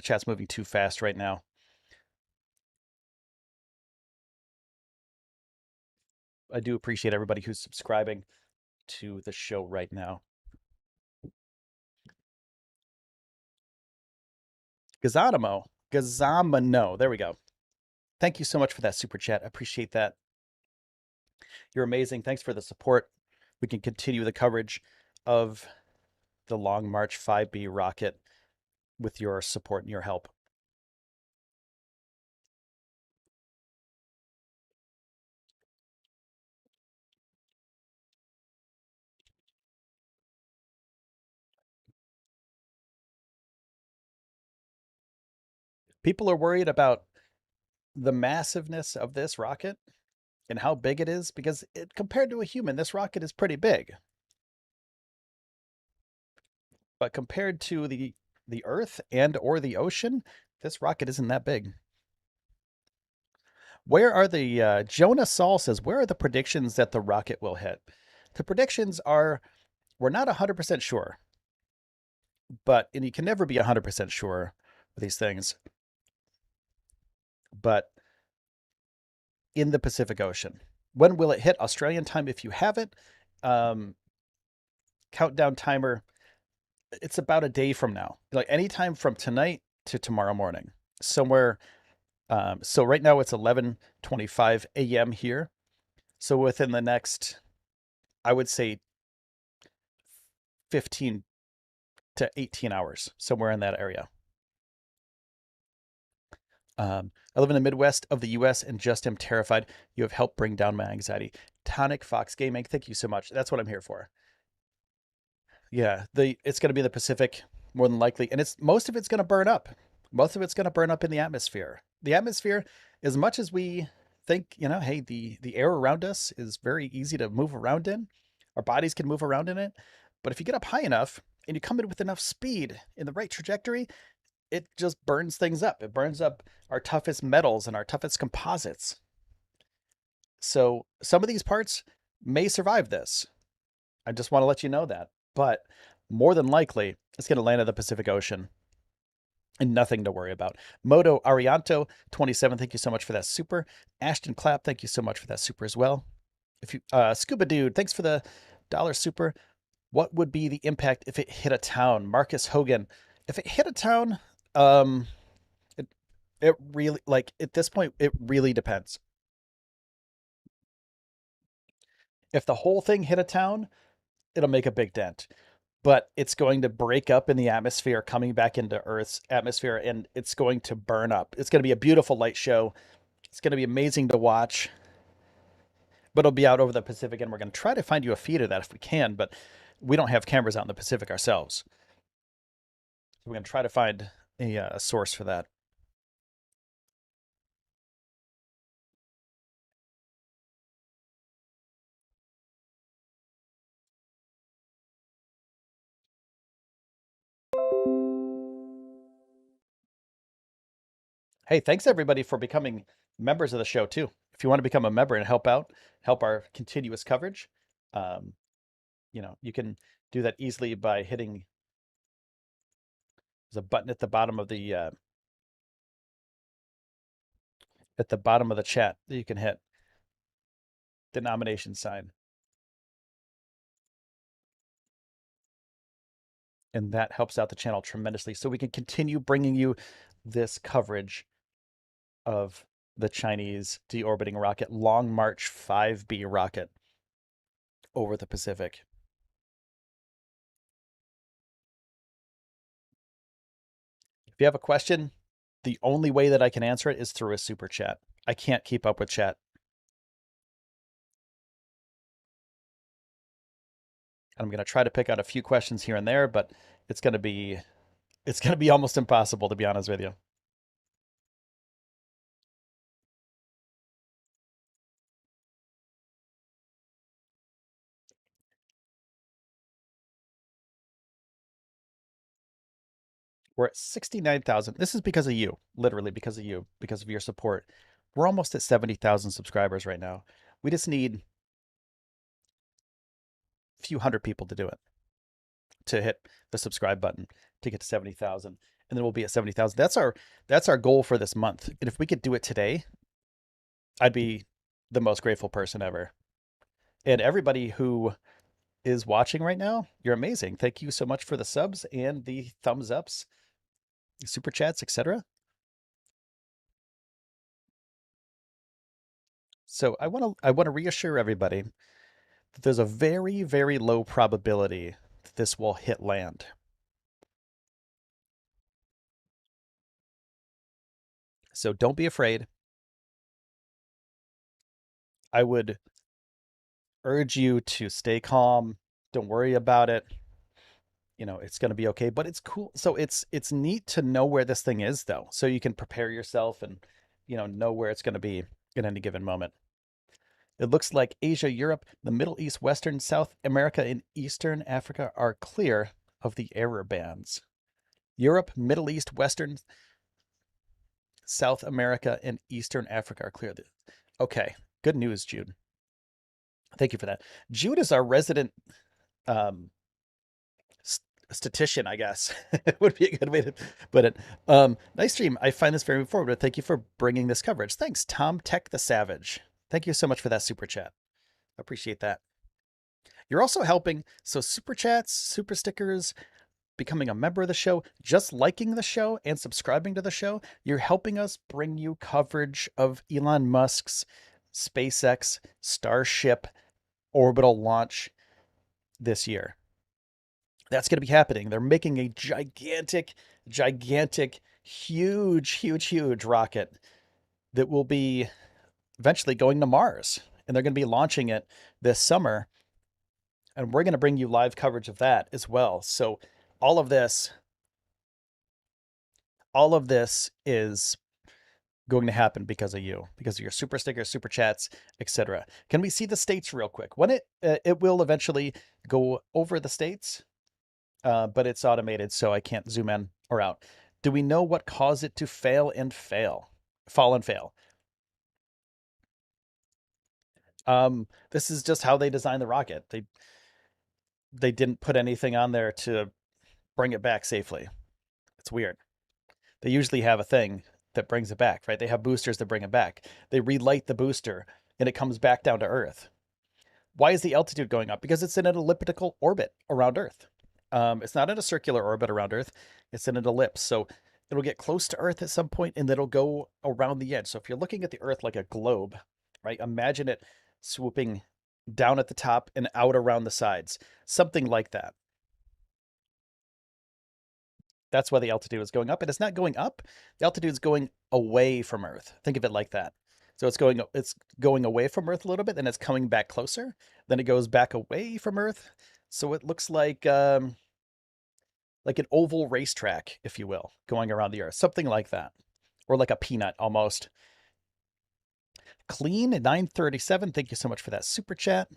chat's moving too fast right now. I do appreciate everybody who's subscribing to the show right now. Gazamano. There we go. Thank you so much for that super chat. I appreciate that. You're amazing. Thanks for the support. We can continue the coverage of the Long March 5B rocket with your support and your help. People are worried about the massiveness of this rocket and how big it is because compared to a human, this rocket is pretty big. But compared to the Earth and or the ocean, this rocket isn't that big. Where are the Jonah Saul says, where are the predictions that the rocket will hit? The predictions are, we're not 100% sure, and you can never be 100% sure with these things, but in the Pacific Ocean. When will it hit Australian time? If you have it, countdown timer, it's about a day from now, like anytime from tonight to tomorrow morning, somewhere. So right now it's 11:25 a.m. here. So within the next, I would say 15 to 18 hours, somewhere in that area. I live in the Midwest of the US and just am terrified. You have helped bring down my anxiety. Tonic Fox Gaming, thank you so much. That's what I'm here for. Yeah, it's going to be the Pacific more than likely, and most of it's going to burn up. Most of it's going to burn up in the atmosphere. The atmosphere, as much as we think, hey, the air around us is very easy to move around in. Our bodies can move around in it, but if you get up high enough and you come in with enough speed in the right trajectory, it just burns things up. It burns up our toughest metals and our toughest composites. So some of these parts may survive this. I just want to let you know that. But more than likely, it's going to land in the Pacific Ocean and nothing to worry about. Moto Arianto 27, thank you so much for that super. Ashton Clapp, thank you so much for that super as well. If you Scuba Dude, thanks for the dollar super. What would be the impact if it hit a town? Marcus Hogan, if it hit a town, it really, like, at this point, it really depends. If the whole thing hit a town, it'll make a big dent. But it's going to break up in the atmosphere, coming back into Earth's atmosphere, and it's going to burn up. It's going to be a beautiful light show. It's going to be amazing to watch. But it'll be out over the Pacific, and we're going to try to find you a feed of that if we can, but we don't have cameras out in the Pacific ourselves. So we're going to try to find a source for that. Hey, thanks everybody for becoming members of the show too. If you want to become a member and help out, help our continuous coverage, you can do that easily by hitting. There's a button at the bottom of the chat that you can hit. The nomination sign. And that helps out the channel tremendously. So we can continue bringing you this coverage of the Chinese deorbiting rocket, Long March 5B rocket over the Pacific. If you have a question, the only way that I can answer it is through a super chat. I can't keep up with chat. I'm going to try to pick out a few questions here and there, but it's going to be almost impossible, to be honest with you. We're at 69,000. This is because of you, literally because of you, because of your support. We're almost at 70,000 subscribers right now. We just need a few hundred people to do it, to hit the subscribe button to get to 70,000. and then we'll be at 70,000. That's our goal for this month. And if we could do it today, I'd be the most grateful person ever. And everybody who is watching right now, you're amazing. Thank you so much for the subs and the thumbs ups, super chats, etc. So I want to reassure everybody that there's a very, very low probability that this will hit land. So don't be afraid. I would urge you to stay calm. Don't worry about it. It's going to be okay, but it's cool. So it's neat to know where this thing is though. So you can prepare yourself and know where it's going to be in any given moment. It looks like Asia, Europe, the Middle East, Western, South America, and Eastern Africa are clear of the error bands. Europe, Middle East, Western, South America, and Eastern Africa are clear. Okay, good news, Jude. Thank you for that. Jude is our resident um, statistician, I guess. Would be a good way to put it. Nice stream. I find this very informative. Thank you for bringing this coverage. Thanks, Tom Tech the Savage. Thank you so much for that super chat. I appreciate that. You're also helping. So super chats, super stickers, becoming a member of the show, just liking the show and subscribing to the show, you're helping us bring you coverage of Elon Musk's SpaceX Starship orbital launch this year. That's going to be happening. They're making a gigantic, huge rocket that will be eventually going to Mars. And they're going to be launching it this summer. And we're going to bring you live coverage of that as well. So all of this is going to happen because of you, because of your super stickers, super chats, etc. Can we see the states real quick? When it will eventually go over the states, but it's automated, so I can't zoom in or out. Do we know what caused it to fall and fail? This is just how they designed the rocket. They didn't put anything on there to bring it back safely. It's weird. They usually have a thing that brings it back, right? They have boosters that bring it back. They relight the booster and it comes back down to Earth. Why is the altitude going up? Because it's in an elliptical orbit around Earth. It's not in a circular orbit around Earth. It's in an ellipse. So it'll get close to Earth at some point and then it'll go around the edge. So if you're looking at the Earth like a globe, right? Imagine it swooping down at the top and out around the sides, something like that. That's why the altitude is going up. And it's not going up. The altitude is going away from Earth. Think of it like that. So it's going away from Earth a little bit, then it's coming back closer. Then it goes back away from Earth. So it looks like an oval racetrack, if you will, going around the Earth, something like that, or like a peanut almost. Clean at 937. Thank you so much for that super chat.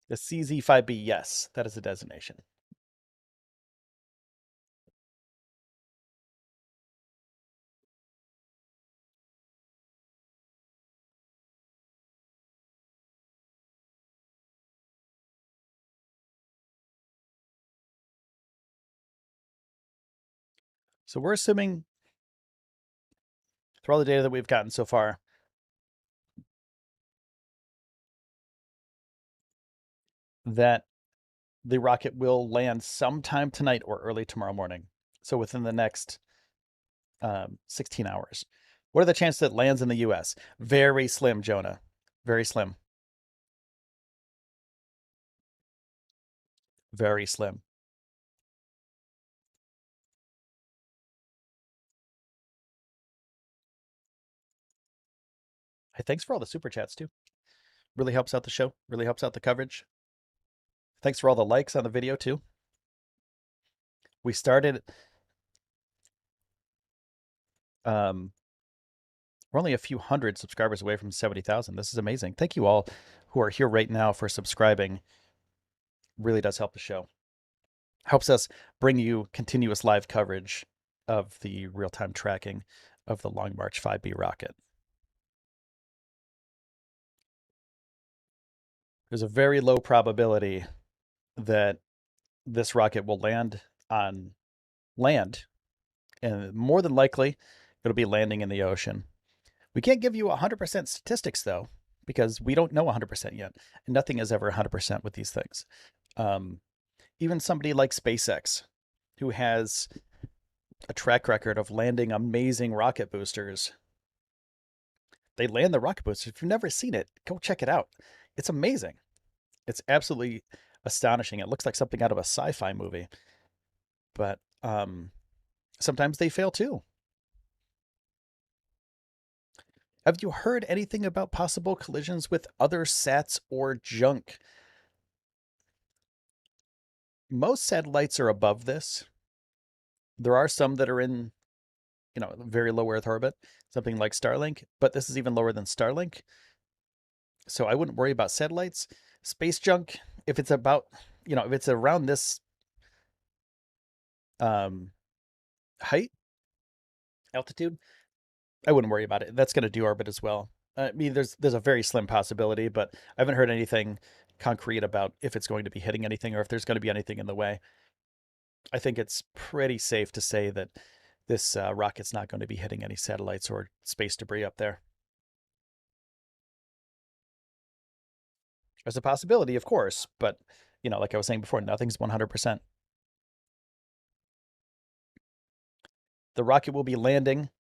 The CZ5B, yes, that is a designation. So we're assuming through all the data that we've gotten so far that the rocket will land sometime tonight or early tomorrow morning. So within the next 16 hours. What are the chances that it lands in the US? Very slim, Jonah. Very slim. Very slim. Hey, thanks for all the super chats too. Really helps out the show. Really helps out the coverage. Thanks for all the likes on the video too. We started we're only a few hundred subscribers away from 70,000. This is amazing. Thank you all who are here right now for subscribing. really does help the show. Helps us bring you continuous live coverage of the real-time tracking of the Long March 5B rocket. There's a very low probability that this rocket will land on land, and more than likely, it'll be landing in the ocean. We can't give you 100% statistics, though, because we don't know 100% yet, and nothing is ever 100% with these things. Even somebody like SpaceX, who has a track record of landing amazing rocket boosters, they land the rocket boosters. If you've never seen it, go check it out. It's amazing. It's absolutely astonishing. It looks like something out of a sci-fi movie, but sometimes they fail too. Have you heard anything about possible collisions with other sats or junk? Most satellites are above this. There are some that are in, very low Earth orbit, something like Starlink, but this is even lower than Starlink. So I wouldn't worry about satellites. Space junk, if it's about, if it's around this height, altitude, I wouldn't worry about it. That's going to deorbit as well. I mean, there's a very slim possibility, but I haven't heard anything concrete about if it's going to be hitting anything or if there's going to be anything in the way. I think it's pretty safe to say that this rocket's not going to be hitting any satellites or space debris up there. There's a possibility, of course, but like I was saying before, nothing's 100%. The rocket will be landing.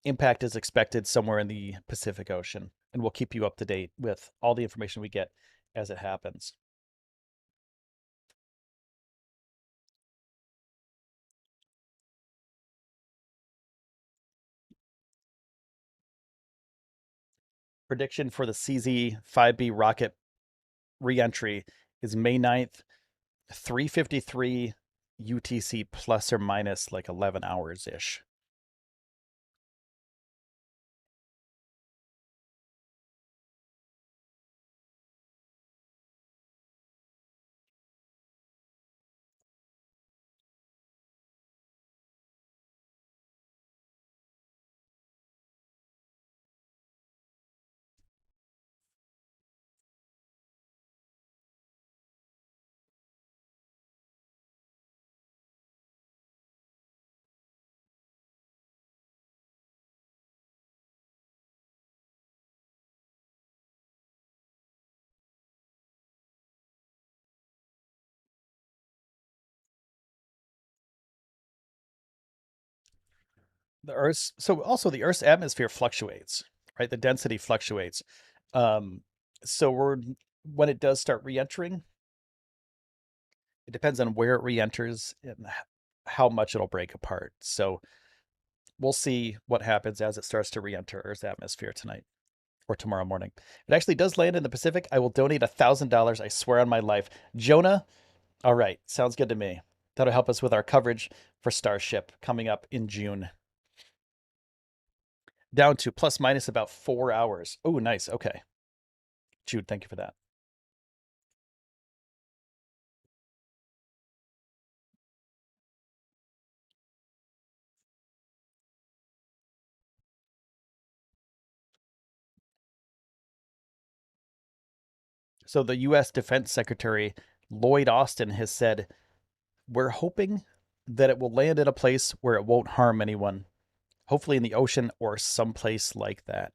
Impact is expected somewhere in the Pacific Ocean, and we'll keep you up to date with all the information we get as it happens. Prediction for the CZ-5B rocket reentry is May 9th, 3:53 UTC plus or minus like 11 hours ish. The Earth's so also the Earth's atmosphere fluctuates, right? The density fluctuates. Um, so when it does start re-entering, it depends on where it re-enters and how much it'll break apart. So we'll see what happens as it starts to re-enter Earth's atmosphere tonight or tomorrow morning. It actually does land in the Pacific. I will donate $1,000. I swear on my life. Jonah, all right, sounds good to me. That'll help us with our coverage for Starship coming up in June. Down to plus minus about 4 hours. Oh, nice. Okay. Jude, thank you for that. So the U.S. Defense Secretary Lloyd Austin has said, we're hoping that it will land in a place where it won't harm anyone, hopefully in the ocean or someplace like that.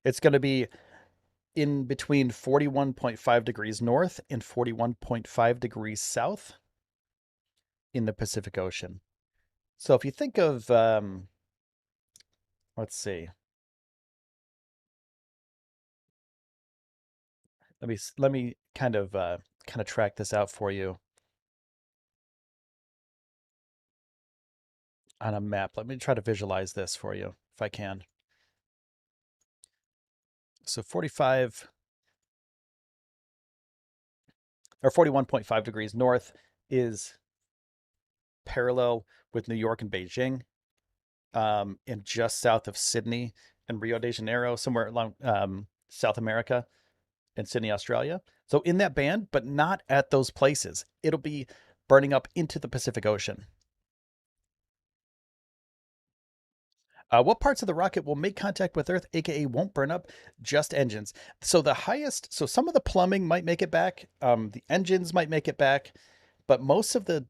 It's going to be in between 41.5 degrees north and 41.5 degrees south in the Pacific Ocean. So if you think of, let's see, let me kind of track this out for you on a map. Let me try to visualize this for you if I can. So 45 or 41.5 degrees north is parallel with New York and Beijing, and just south of Sydney and Rio de Janeiro, somewhere along South America and Sydney, Australia. So in that band, but not at those places. It'll be burning up into the Pacific Ocean. What parts of the rocket will make contact with Earth, aka won't burn up? Just engines. So the highest, so some of the plumbing might make it back. The engines might make it back, but most of the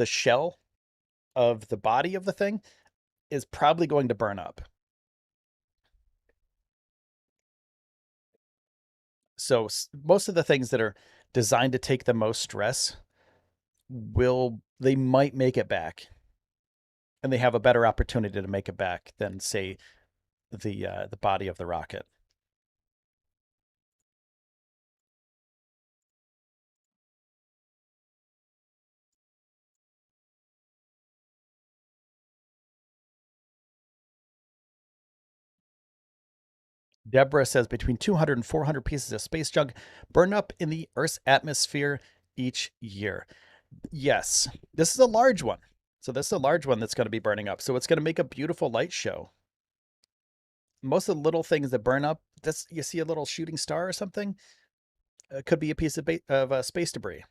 shell of the body of the thing is probably going to burn up. So most of the things that are designed to take the most stress they might make it back, and they have a better opportunity to make it back than say the body of the rocket. Deborah says between 200 and 400 pieces of space junk burn up in the Earth's atmosphere each year. Yes, this is a large one. So this is a large one that's going to be burning up. So it's going to make a beautiful light show. Most of the little things that burn up, this you see a little shooting star or something, it could be a piece of space debris.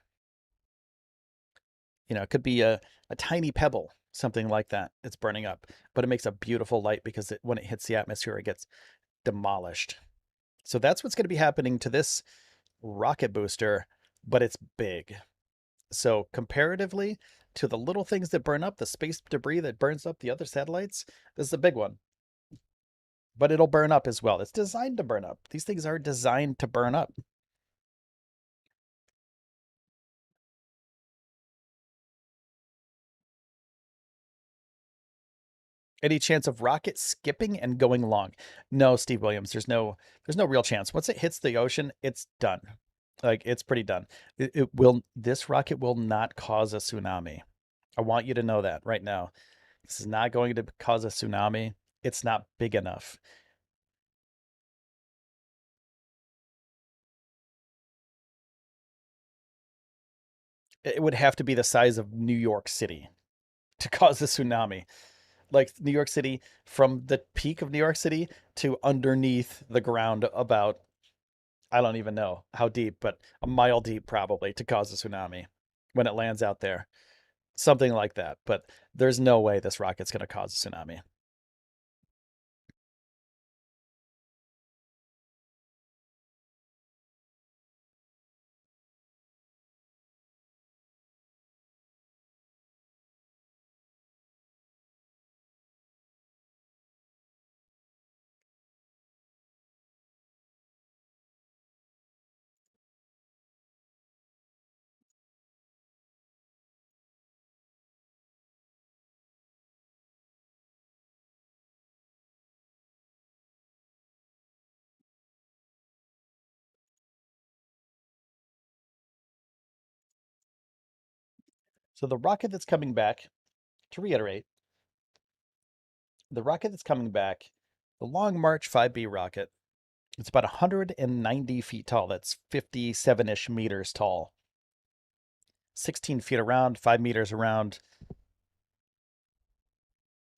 It could be a tiny pebble, something like that. It's burning up, but it makes a beautiful light because when it hits the atmosphere, it gets demolished. So that's what's going to be happening to this rocket booster, but it's big. So comparatively to the little things that burn up, the space debris that burns up the other satellites, this is a big one. But it'll burn up as well. It's designed to burn up. These things are designed to burn up. Any chance of rocket skipping and going long? No, Steve Williams. There's no real chance. Once it hits the ocean, it's done. Like it's pretty done. This rocket will not cause a tsunami. I want you to know that right now. This is not going to cause a tsunami. It's not big enough. It would have to be the size of New York City to cause a tsunami. Like New York City, from the peak of New York City to underneath the ground, about, I don't even know how deep, but a mile deep probably, to cause a tsunami when it lands out there. Something like that. But there's no way this rocket's going to cause a tsunami. So the rocket that's coming back, to reiterate, the rocket that's coming back, the Long March 5B rocket, it's about 190 feet tall. That's 57-ish meters tall. 16 feet around, 5 meters around,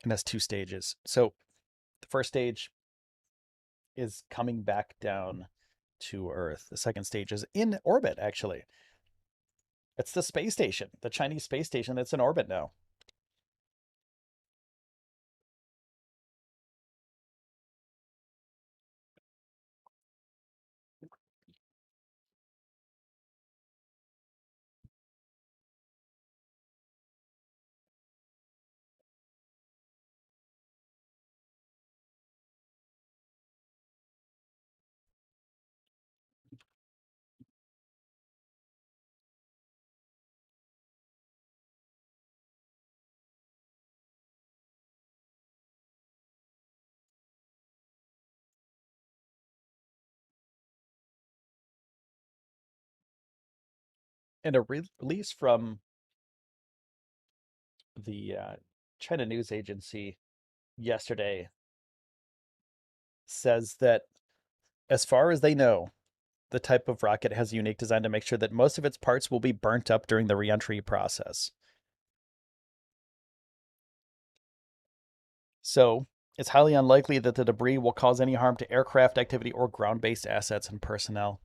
and has two stages. So the first stage is coming back down to Earth. The second stage is in orbit, actually. It's the space station, the Chinese space station that's in orbit now. And a release from the China news agency yesterday says that, as far as they know, the type of rocket has a unique design to make sure that most of its parts will be burnt up during the reentry process. So it's highly unlikely that the debris will cause any harm to aircraft activity or ground-based assets and personnel.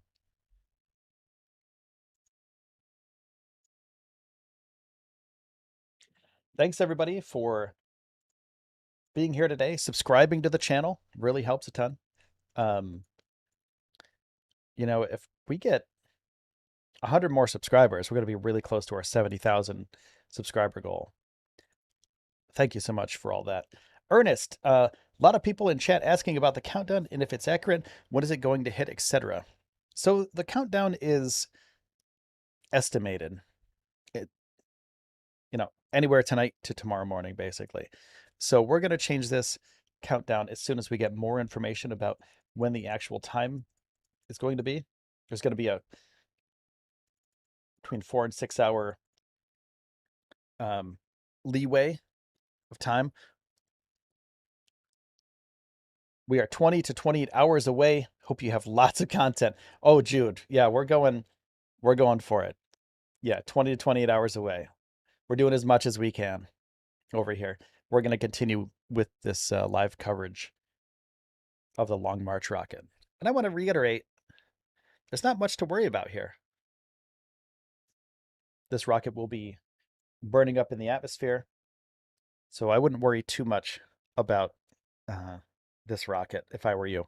Thanks everybody for being here today. Subscribing to the channel really helps a ton. Um, if we get 100 more subscribers, we're going to be really close to our 70,000 subscriber goal. Thank you so much for all that. Ernest, a lot of people in chat asking about the countdown and if it's accurate, when is it going to hit, etc. So the countdown is estimated. It, anywhere tonight to tomorrow morning, basically. So we're going to change this countdown as soon as we get more information about when the actual time is going to be. There's going to be a between 4 and 6 hour um, leeway of time. We are 20 to 28 hours away. Hope you have lots of content. Oh, Jude, yeah, we're going for it. Yeah, 20 to 28 hours away. We're doing as much as we can over here. We're going to continue with this live coverage of the Long March rocket. And I want to reiterate, there's not much to worry about here. This rocket will be burning up in the atmosphere, so I wouldn't worry too much about uh, this rocket if I were you.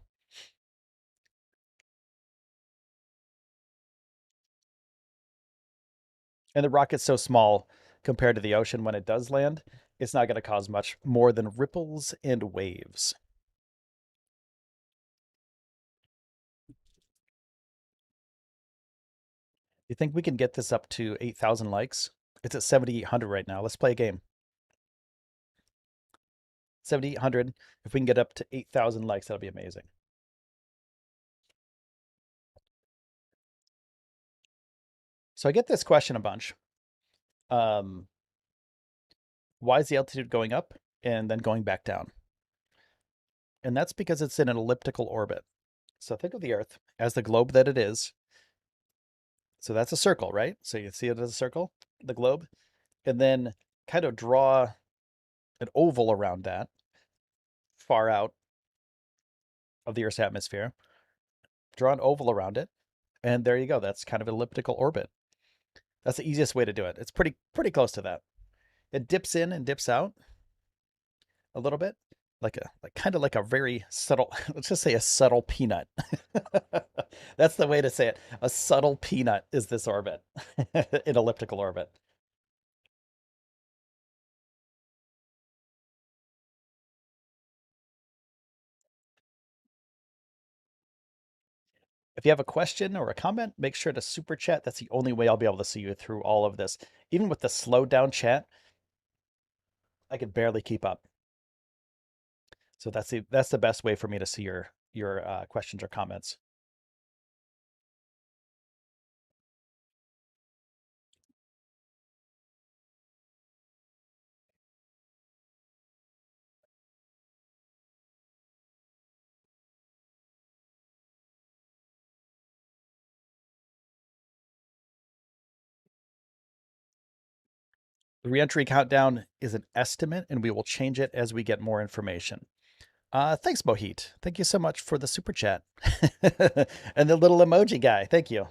And the rocket's so small compared to the ocean when it does land, it's not going to cause much more than ripples and waves. You think we can get this up to 8,000 likes? It's at 7,800 right now. Let's play a game. 7,800. If we can get up to 8,000 likes, that'll be amazing. So I get this question a bunch. Um, why is the altitude going up and then going back down? And that's because it's in an elliptical orbit. So think of the Earth as the globe that it is. So that's a circle, right? So you see it as a circle, the globe, and then kind of draw an oval around that far out of the Earth's atmosphere. Draw an oval around it, and there you go. That's kind of an elliptical orbit. That's the easiest way to do it. It's pretty close to that. It dips in and dips out a little bit, like kind of like a very subtle, let's just say a subtle peanut. That's the way to say it. A subtle peanut is this orbit, an elliptical orbit. If you have a question or a comment, make sure to super chat. That's the only way I'll be able to see you through all of this. Even with the slowed down chat, I could barely keep up. So that's the best way for me to see your questions or comments. The reentry countdown is an estimate, and we will change it as we get more information. Thanks, Mohit. Thank you so much for the super chat and the little emoji guy. Thank you.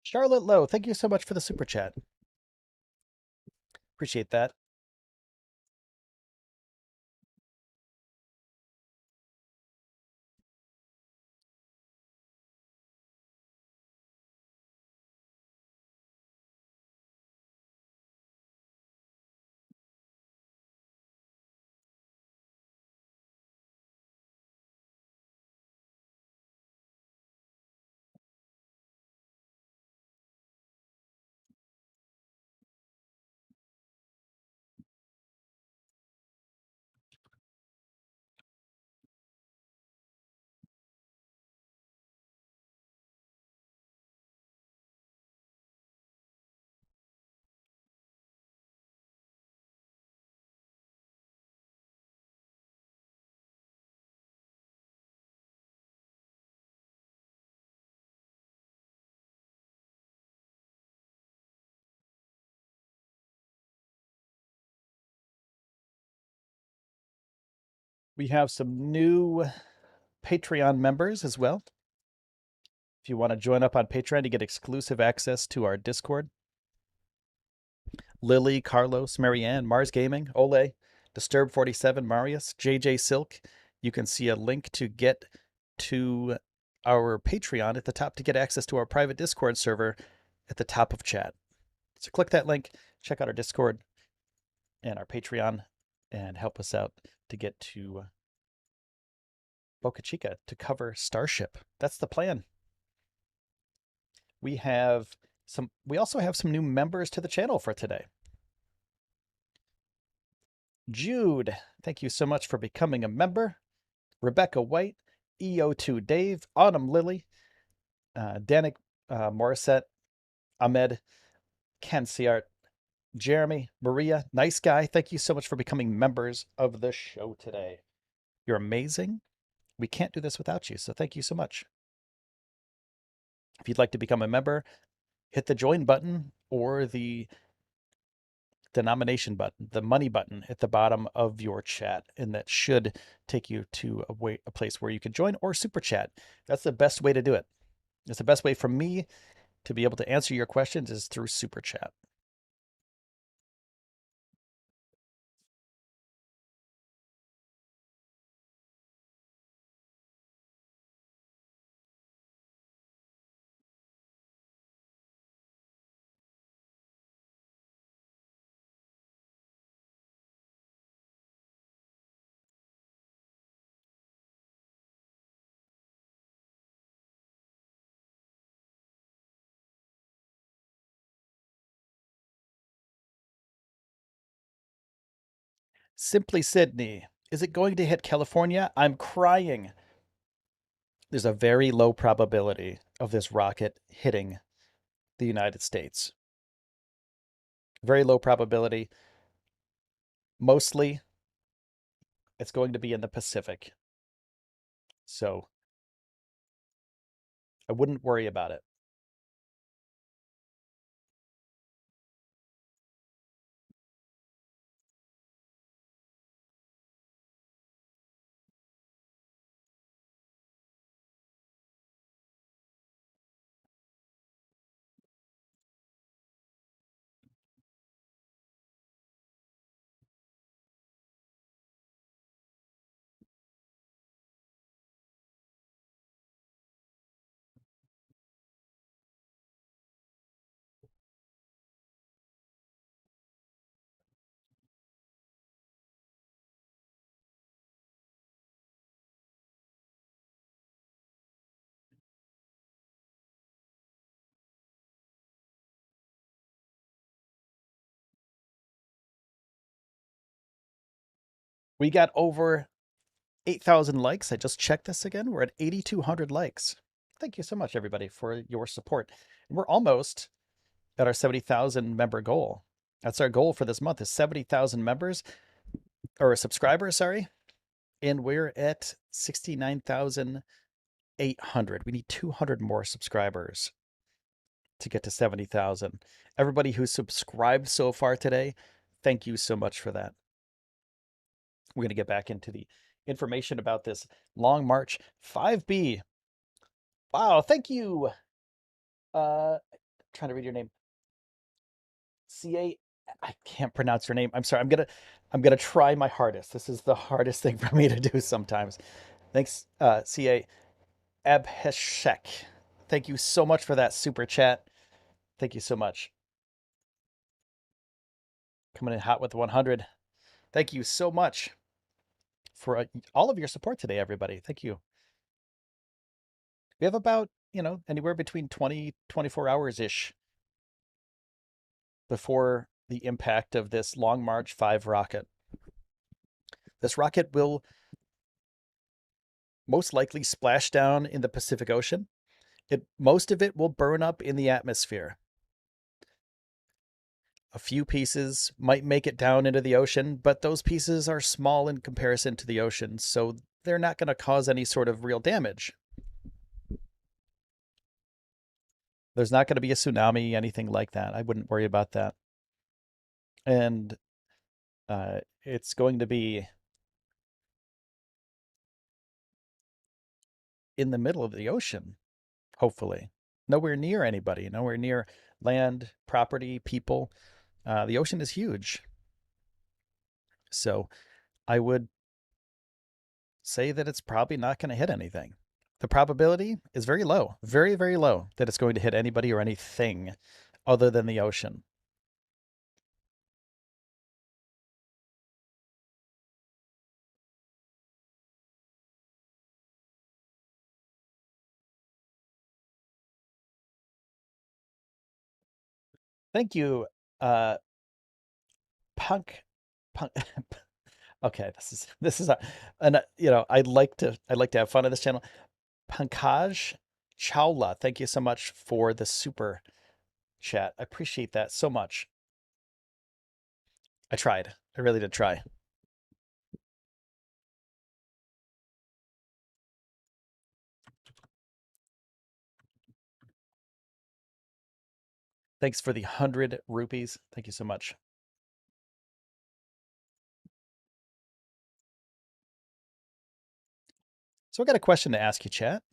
Charlotte Lowe, thank you so much for the super chat. Appreciate that. We have some new Patreon members as well. If you want to join up on Patreon to get exclusive access to our Discord, Lily, Carlos, Marianne, Mars Gaming, Ole, Disturb47, Marius, JJ Silk. You can see a link to get to our Patreon at the top to get access to our private Discord server at the top of chat. So click that link, check out our Discord and our Patreon, and help us out to get to Boca Chica to cover Starship. That's the plan. We also have some new members to the channel for today. Jude, thank you so much for becoming a member. Rebecca White, EO2 Dave, Autumn Lily, Danik Morissette, Ahmed, Ken Ciart, Jeremy, Maria, nice guy. Thank you so much for becoming members of the show today. You're amazing. We can't do this without you, so thank you so much. If you'd like to become a member, hit the join button or the denomination button, the money button at the bottom of your chat, and that should take you to a place where you can join or super chat. That's the best way to do it. It's the best way for me to be able to answer your questions is through super chat. Simply Sydney, is it going to hit California? I'm crying. There's a very low probability of this rocket hitting the United States. Very low probability. Mostly, it's going to be in the Pacific. So I wouldn't worry about it. We got over 8,000 likes. I just checked this again. We're at 8,200 likes. Thank you so much, everybody, for your support. We're almost at our 70,000 member goal. That's our goal for this month is 70,000 members or subscribers, sorry. And we're at 69,800. We need 200 more subscribers to get to 70,000. Everybody who subscribed so far today, thank you so much for that. We're going to get back into the information about this Long March 5B. Wow, thank you. trying to read your name. CA. I can't pronounce your name. I'm sorry. I'm gonna try my hardest. This is the hardest thing for me to do sometimes. Thanks, CA Abhishek. Thank you so much for that super chat. Thank you so much. Coming in hot with 100. Thank you so much for all of your support today, everybody. Thank you. We have about, anywhere between 20, 24 hours ish before the impact of this Long March 5 rocket. This rocket will most likely splash down in the Pacific Ocean. Most of it will burn up in the atmosphere. A few pieces might make it down into the ocean, but those pieces are small in comparison to the ocean, so they're not going to cause any sort of real damage. There's not going to be a tsunami, anything like that. I wouldn't worry about that. And it's going to be in the middle of the ocean, hopefully. Nowhere near anybody, nowhere near land, property, people. The ocean is huge. So I would say that it's probably not going to hit anything. The probability is very low, very, very low that it's going to hit anybody or anything other than the ocean. Thank you, punk. Okay, this is and I'd like to have fun on this channel. Pankaj Chawla, thank you so much for the super chat. I appreciate that so much. I tried. I really did try. Thanks for the 100 rupees. Thank you so much. So I got a question to ask you, chat.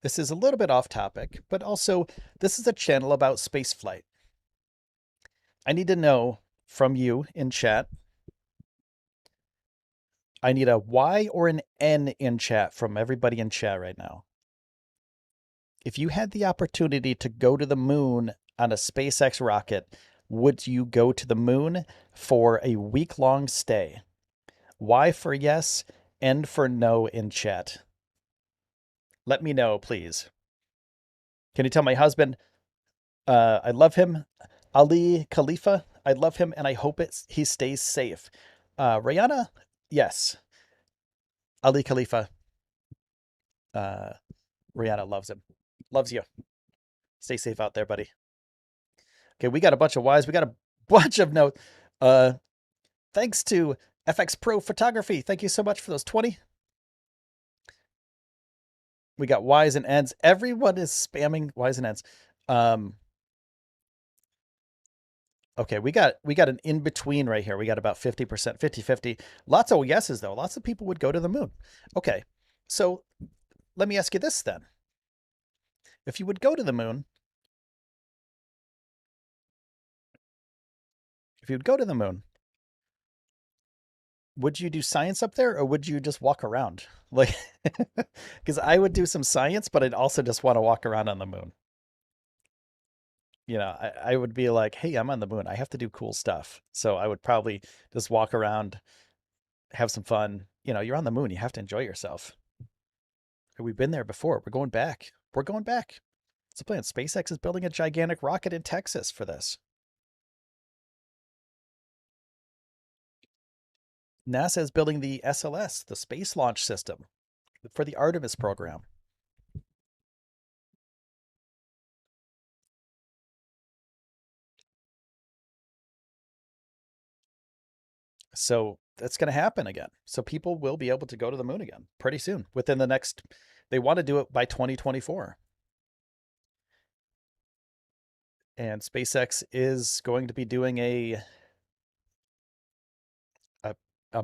This is a little bit off topic, but also this is a channel about space flight. I need to know from you in chat. I need a Y or an N in chat from everybody in chat right now. If you had the opportunity to go to the moon on a SpaceX rocket, would you go to the moon for a week-long stay? Y for yes, N for no in chat. Let me know, please. Can you tell my husband, I love him, Ali Khalifa, I love him, and I hope he stays safe. Rihanna, yes. Ali Khalifa, Rihanna loves him. Loves you. Stay safe out there, buddy. Okay, we got a bunch of Ys. We got a bunch of notes. Thanks to FX Pro Photography. Thank you so much for those 20. We got Ys and Ns. Everyone is spamming Ys and Ns. Okay, we got an in-between right here. We got about 50%, 50-50. Lots of yeses, though. Lots of people would go to the moon. Okay, so let me ask you this then. If you would go to the moon, would you do science up there or would you just walk around? Like, because I would do some science, but I'd also just want to walk around on the moon. I would be like, hey, I'm on the moon. I have to do cool stuff. So I would probably just walk around, have some fun. You're on the moon. You have to enjoy yourself. We've been there before. We're going back. We're going back. It's a plan. SpaceX is building a gigantic rocket in Texas for this. NASA is building the SLS, the Space Launch System, for the Artemis program. So that's going to happen again. So people will be able to go to the moon again pretty soon. Within the next, they want to do it by 2024. And SpaceX is going to be doing a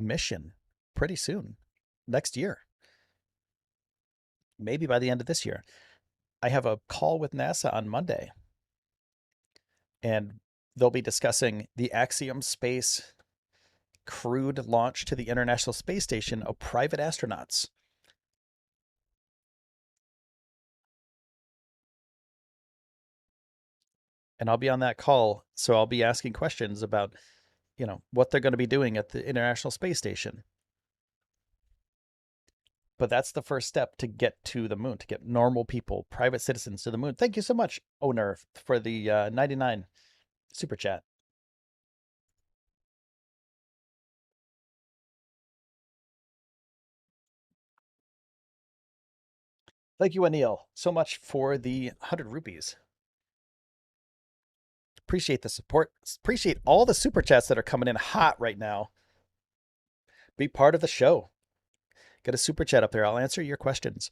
mission pretty soon, next year. Maybe by the end of this year. I have a call with NASA on Monday and they'll be discussing the Axiom Space crewed launch to the International Space Station of private astronauts. And I'll be on that call, so I'll be asking questions about, what they're going to be doing at the International Space Station. But that's the first step to get to the moon, to get normal people, private citizens to the moon. Thank you so much, Owner, for the 99 super chat. Thank you, Anil, so much for the 100 rupees. Appreciate the support. Appreciate all the super chats that are coming in hot right now. Be part of the show. Get a super chat up there. I'll answer your questions.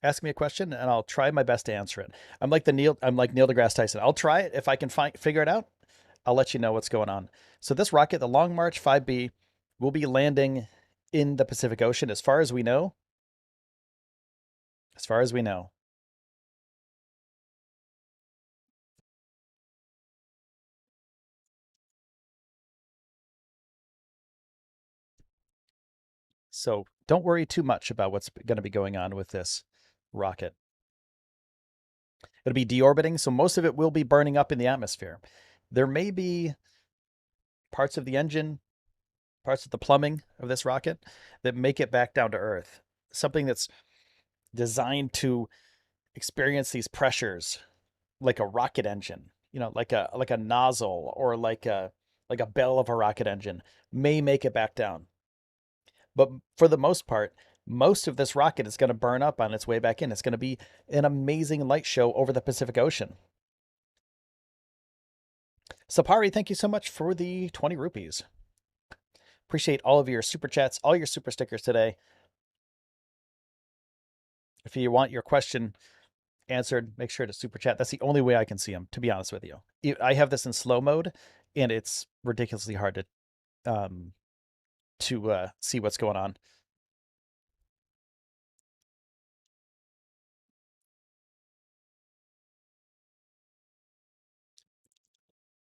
Ask me a question and I'll try my best to answer it. I'm like Neil deGrasse Tyson. I'll try it. If I can figure it out, I'll let you know what's going on. So this rocket, the Long March 5B, will be landing in the Pacific Ocean as far as we know. As far as we know. So don't worry too much about what's going to be going on with this rocket. It'll be deorbiting, so most of it will be burning up in the atmosphere. There may be parts of the engine, parts of the plumbing of this rocket that make it back down to Earth. Something that's designed to experience these pressures like a rocket engine, like a nozzle or like a bell of a rocket engine may make it back down. But for the most part, most of this rocket is going to burn up on its way back in. It's going to be an amazing light show over the Pacific Ocean. Sapari, thank you so much for the 20 rupees. Appreciate all of your super chats, all your super stickers today. If you want your question answered, make sure to super chat. That's the only way I can see them, to be honest with you. I have this in slow mode, and it's ridiculously hard to see what's going on.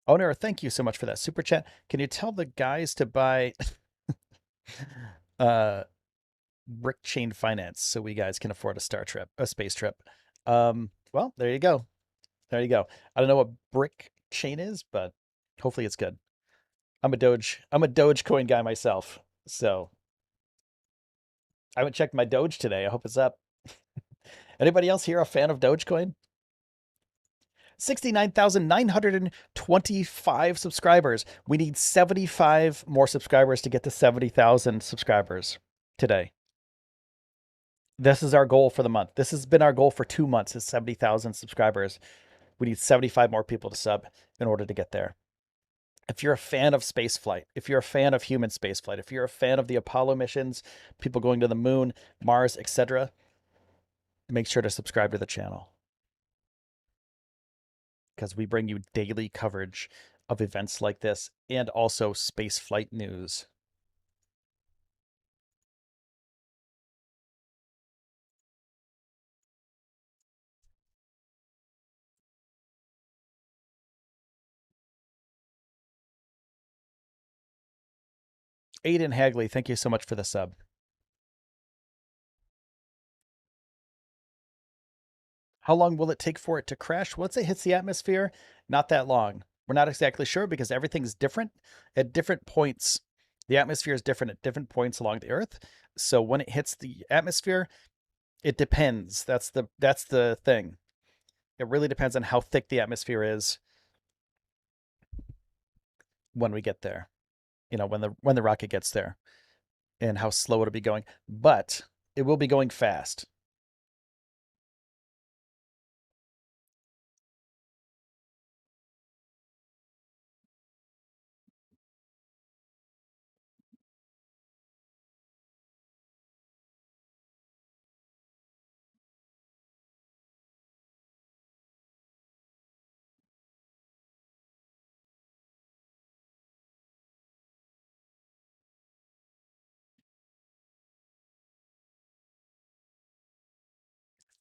Owner, thank you so much for that super chat. Can you tell the guys to buy uh brick chain finance so we guys can afford a space trip? Well, there you go. There you go. I don't know what brick chain is, but hopefully it's good. I'm a Dogecoin guy myself. So I haven't checked my Doge today. I hope it's up. Anybody else here a fan of Dogecoin? 69,925 subscribers. We need 75 more subscribers to get to 70,000 subscribers today. This is our goal for the month. This has been our goal for 2 months is 70,000 subscribers. We need 75 more people to sub in order to get there. If you're a fan of space flight, if you're a fan of human space flight, if you're a fan of the Apollo missions, people going to the moon, Mars, etc., make sure to subscribe to the channel because we bring you daily coverage of events like this and also space flight news. Aiden Hagley, thank you so much for the sub. How long will it take for it to crash? Once it hits the atmosphere, not that long. We're not exactly sure because everything's different at different points. The atmosphere is different at different points along the Earth. So when it hits the atmosphere, it depends. That's the thing. It really depends on how thick the atmosphere is when we get there. When the rocket gets there and how slow it'll be going. But it will be going fast.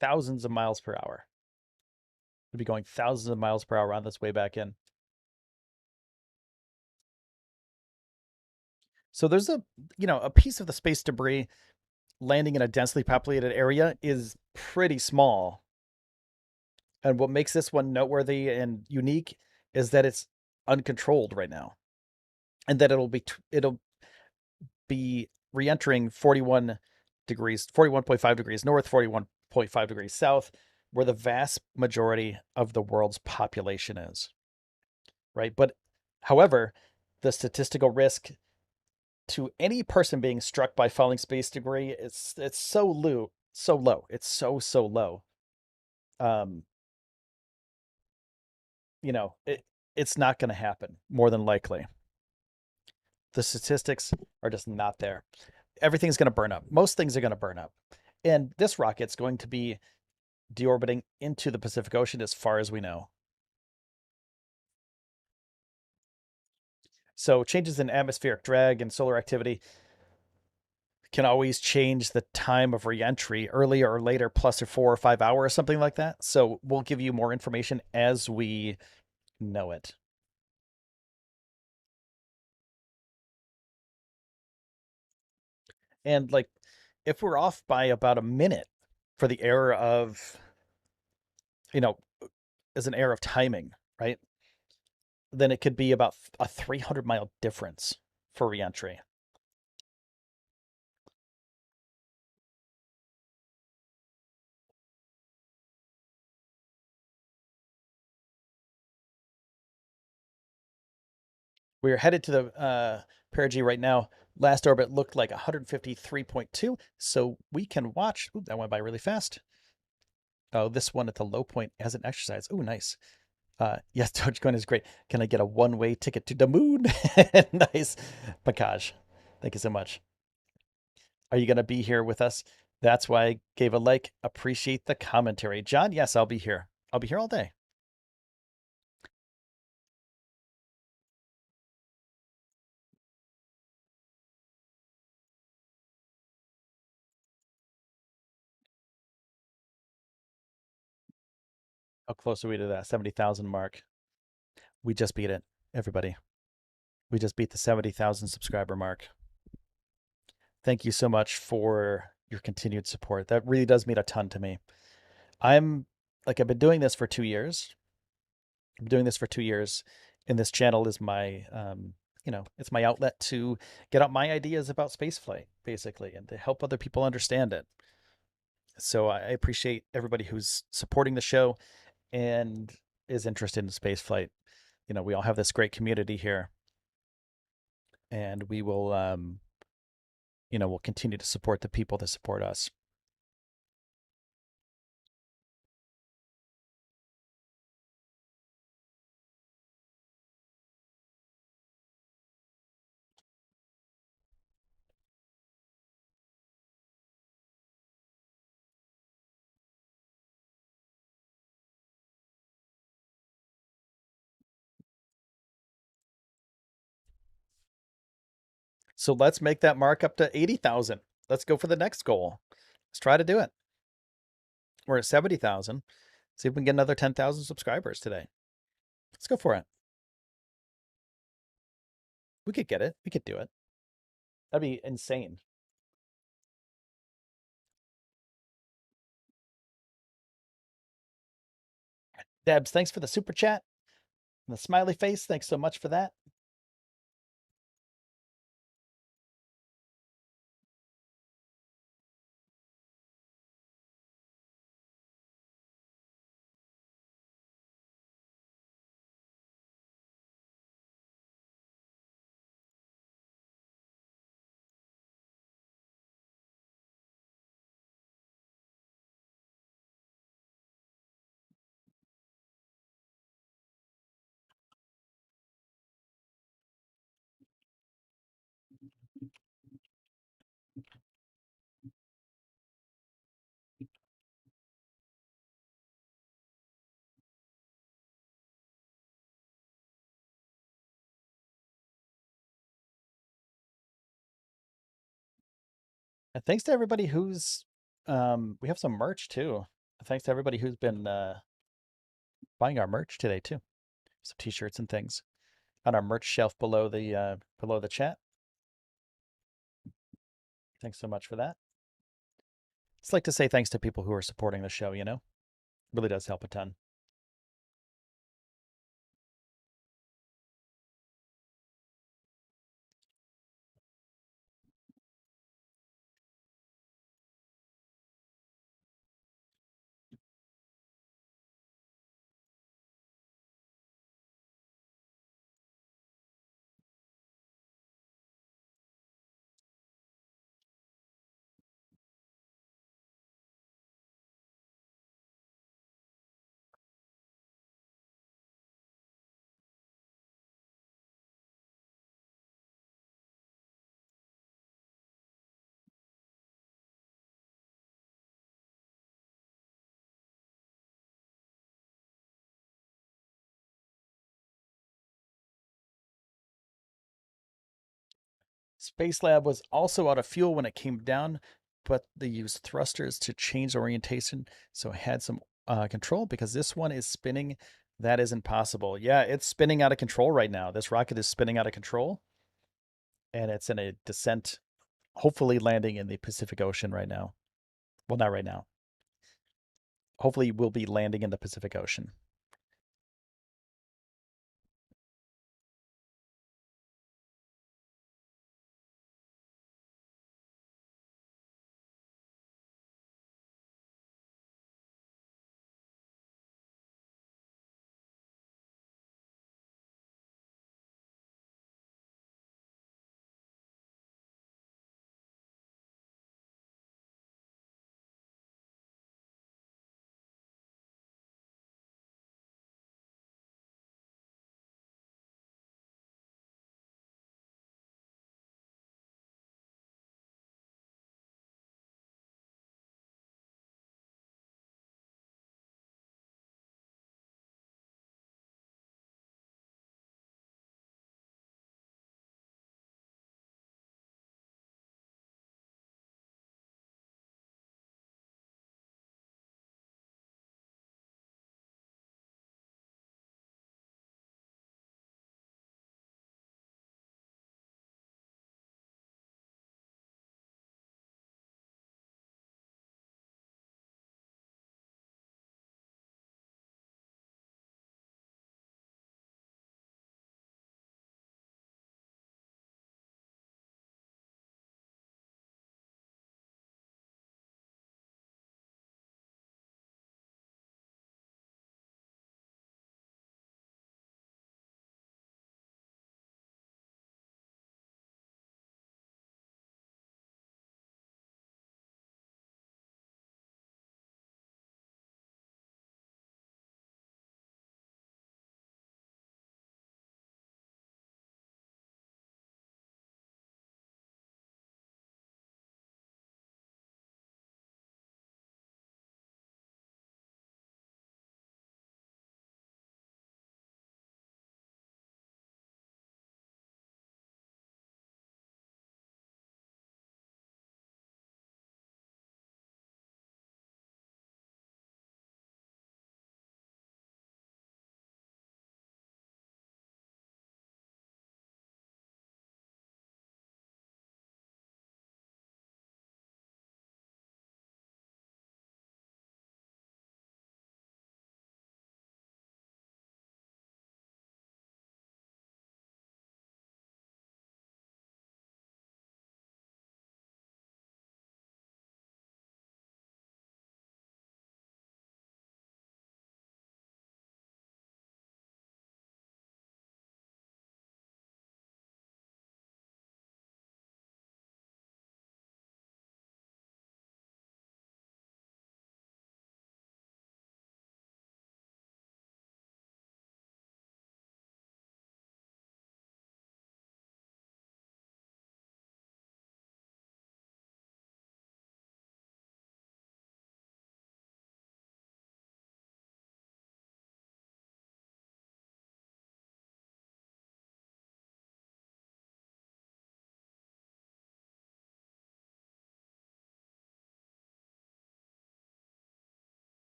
Thousands of miles per hour. It'd be going thousands of miles per hour on this way back in. So there's a piece of the space debris landing in a densely populated area is pretty small. And what makes this one noteworthy and unique is that it's uncontrolled right now, and that it'll be re-entering 41.5 degrees north, 41.5 degrees south, where the vast majority of the world's population is, right? But however, the statistical risk to any person being struck by falling space debris it's so low. It's so low. Um, it's not going to happen more than likely. The statistics are just not there. Everything's going to burn up. Most things are going to burn up. And this rocket's going to be deorbiting into the Pacific Ocean as far as we know. So changes in atmospheric drag and solar activity can always change the time of reentry, earlier or later, plus or 4 or 5 hours, something like that. So we'll give you more information as we know it. And like, if we're off by about a minute for the error of, you know, as an error of timing, right? Then it could be about a 300-mile difference for reentry. We're headed to the perigee right now. Last orbit looked like 153.2, so we can watch. Ooh, that went by really fast. Oh, this one at the low point as an exercise. Oh, nice. Yes, Dogecoin is great. Can I get a one-way ticket to the moon? Nice. Bakaj, thank you so much. Are you going to be here with us? That's why I gave a like. Appreciate the commentary. John, yes, I'll be here. I'll be here all day. How close are we to that 70,000 mark? We just beat it, everybody. We just beat the 70,000 subscriber mark. Thank you so much for your continued support. That really does mean a ton to me. I've been doing this for 2 years. I'm doing this for 2 years, and this channel is my, it's my outlet to get out my ideas about spaceflight, basically, and to help other people understand it. So I appreciate everybody who's supporting the show and is interested in spaceflight. We all have this great community here, and we'll continue to support the people that support us. So let's make that mark up to 80,000. Let's go for the next goal. Let's try to do it. We're at 70,000. See if we can get another 10,000 subscribers today. Let's go for it. We could get it. We could do it. That'd be insane. Debs, thanks for the super chat and the smiley face. Thanks so much for that. And thanks to everybody who's we have some merch too. Thanks to everybody who's been buying our merch today too. Some t-shirts and things on our merch shelf below the chat. Thanks so much for that. It's like to say thanks to people who are supporting the show, you know? Really does help a ton. Space Lab was also out of fuel when it came down, but they used thrusters to change orientation, so it had some control because this one is spinning. That isn't possible. Yeah, it's spinning out of control right now. This rocket is spinning out of control, and it's in a descent, hopefully landing in the Pacific Ocean right now. Well, not right now. Hopefully, we'll be landing in the Pacific Ocean.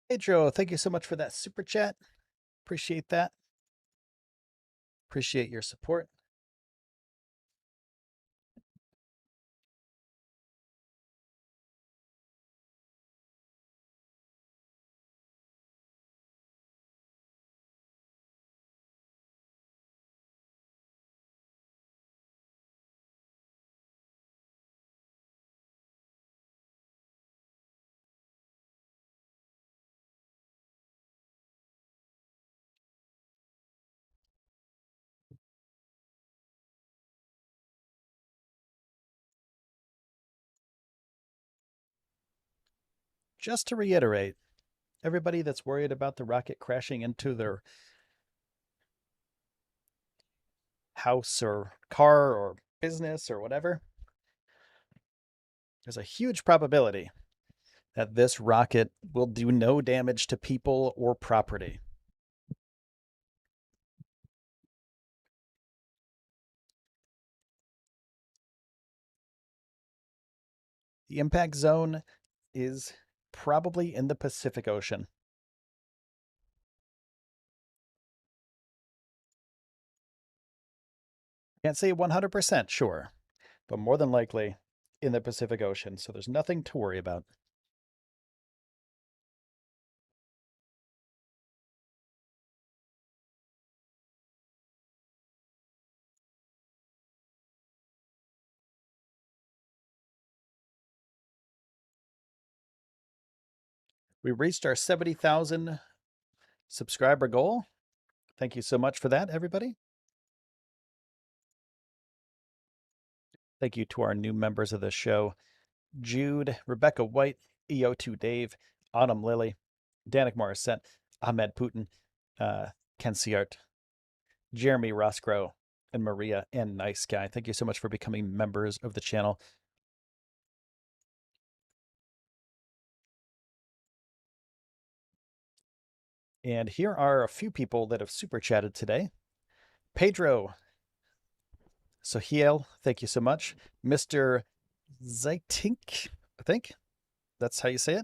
Pedro, thank you so much for that super chat. Appreciate that. Appreciate your support. Just to reiterate, everybody that's worried about the rocket crashing into their house or car or business or whatever, there's a huge probability that this rocket will do no damage to people or property. The impact zone is probably in the Pacific Ocean. Can't say 100% sure, but more than likely in the Pacific Ocean. So there's nothing to worry about. We reached our 70,000 subscriber goal. Thank you so much for that, everybody. Thank you to our new members of the show: Jude, Rebecca White, EO2 Dave, Autumn Lily, Danik Morissette, Ahmed Putin, Ken Siart, Jeremy Roscrow, and Maria and Nice Guy. Thank you so much for becoming members of the channel. And here are a few people that have super chatted today. Pedro Sohiel, thank you so much. Mr. Zaitink, I think that's how you say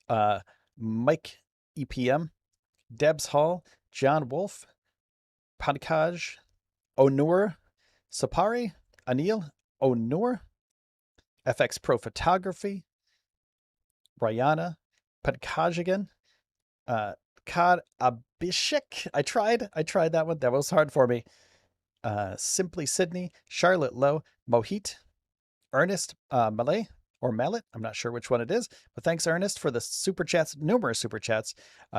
it. Mike EPM, Debs Hall, John Wolf, Pankaj, Onur, Sapari, Anil, Onur, FX Pro Photography, Brianna, Pankaj again, Kad Abhishek. I tried that one. That was hard for me. Simply Sydney, Charlotte Lowe, Mohit, Ernest Malay or Mallet. I'm not sure which one it is, but thanks, Ernest, for the super chats, numerous super chats.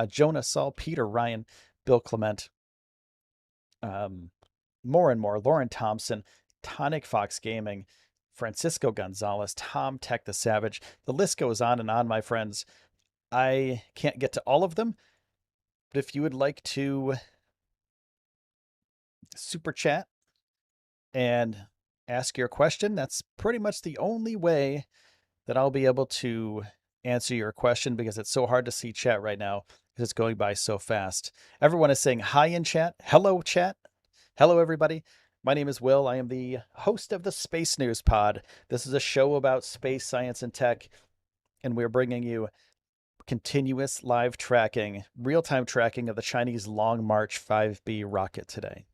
Jonah Saul, Peter Ryan, Bill Clement, more and more, Lauren Thompson, Tonic Fox Gaming, Francisco Gonzalez, Tom Tech the Savage. The list goes on and on, my friends. I can't get to all of them, but if you would like to super chat and ask your question, that's pretty much the only way that I'll be able to answer your question, because it's so hard to see chat right now because it's going by so fast. Everyone is saying hi in chat. Hello, chat. Hello, everybody. My name is Will. I am the host of the Space News Pod. This is a show about space science and tech, and we're bringing you continuous live tracking, real-time tracking of the Chinese Long March 5B rocket today.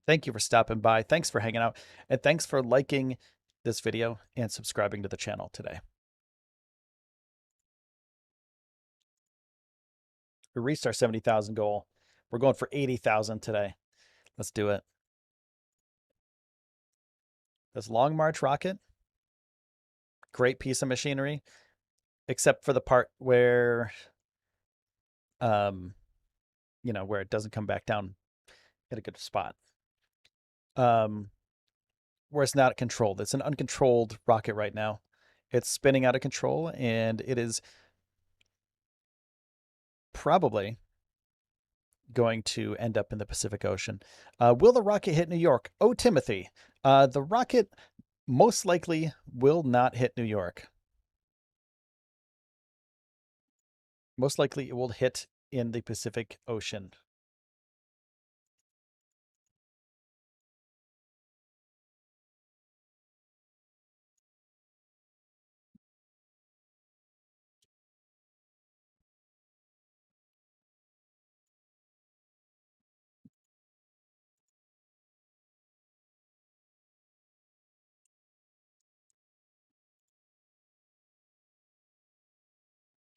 Thank you for stopping by. Thanks for hanging out. And thanks for liking this video and subscribing to the channel today. We reached our 70,000 goal. We're going for 80,000 today. Let's do it. This Long March rocket, great piece of machinery, except for the part where, where it doesn't come back down at a good spot. Where it's not controlled. It's an uncontrolled rocket right now. It's spinning out of control, and it is probably going to end up in the Pacific Ocean. Will the rocket hit New York? Oh, Timothy, the rocket most likely will not hit New York. Most likely it will hit in the Pacific Ocean.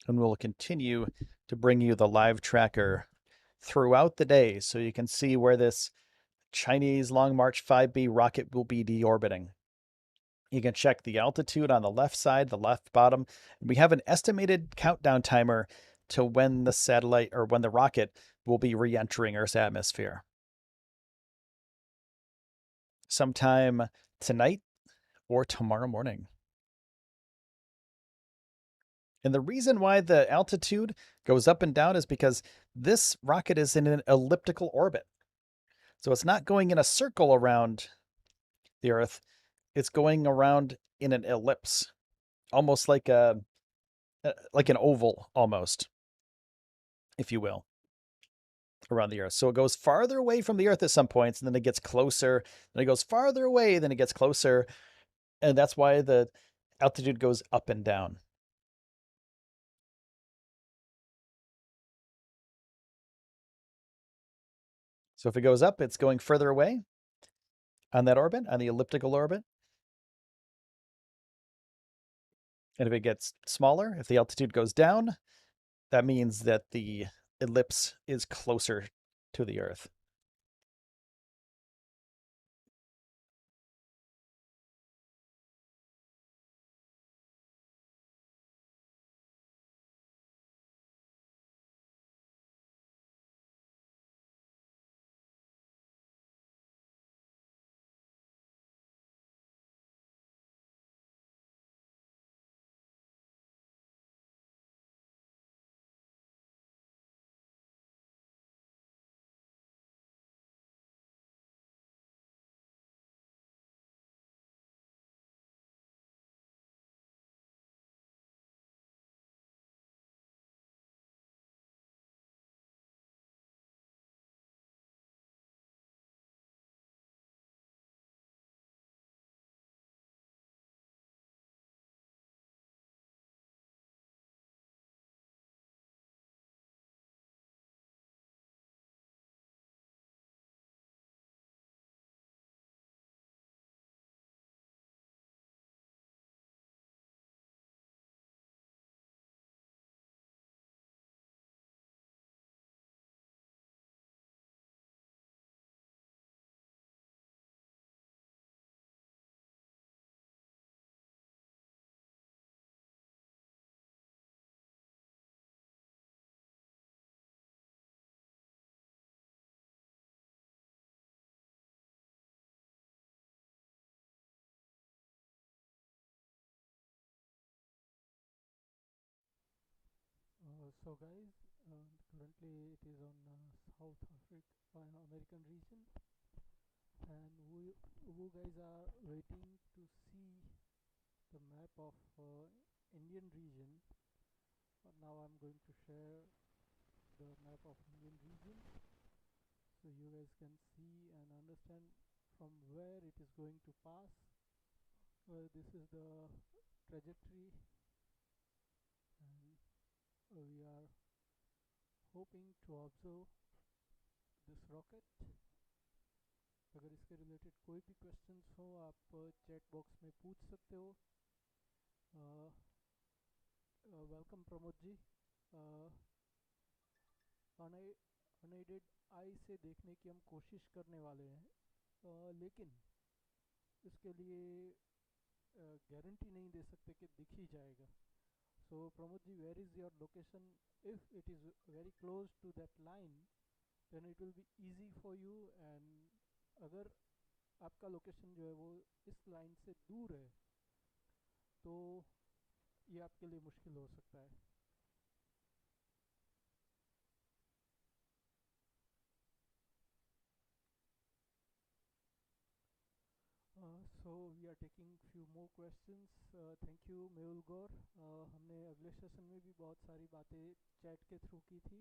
And we'll continue to bring you the live tracker throughout the day so you can see where this Chinese Long March 5B rocket will be deorbiting. You can check the altitude on the left side, the left bottom. We have an estimated countdown timer to when the satellite or when the rocket will be re-entering Earth's atmosphere. Sometime tonight or tomorrow morning. And the reason why the altitude goes up and down is because this rocket is in an elliptical orbit. So it's not going in a circle around the Earth, it's going around in an ellipse, almost like like an oval almost, if you will, around the Earth. So it goes farther away from the Earth at some points, and then it gets closer, then it goes farther away, then it gets closer, and that's why the altitude goes up and down. So if it goes up, it's going further away on that orbit, on the elliptical orbit. And if it gets smaller, if the altitude goes down, that means that the ellipse is closer to the Earth. So guys, currently it is on South Africa, American region, and we guys are waiting to see the map of Indian region. Now I'm going to share the map of Indian region so you guys can see and understand from where it is going to pass. This is the trajectory, and we are hoping to observe this rocket. अगर इसके related कोई भी questions हो आप chat box में पूछ सकते हो. वेलकम प्रमोद जी. अनएडेड आई से देखने की हम कोशिश करने वाले हैं, लेकिन इसके लिए गारंटी नहीं दे सकते कि दिख ही जाएगा. So Pramod ji, where is your location? If it is very close to that line then it will be easy for you, and अगर आपका लोकेशन जो है वो इस लाइन से दूर है तो ये आपके लिए मुश्किल हो सकता है. So we are taking few more questions. Thank you Mehul Gaur. हमने अगले सेशन में भी बहुत सारी बातें चैट के थ्रू की थी.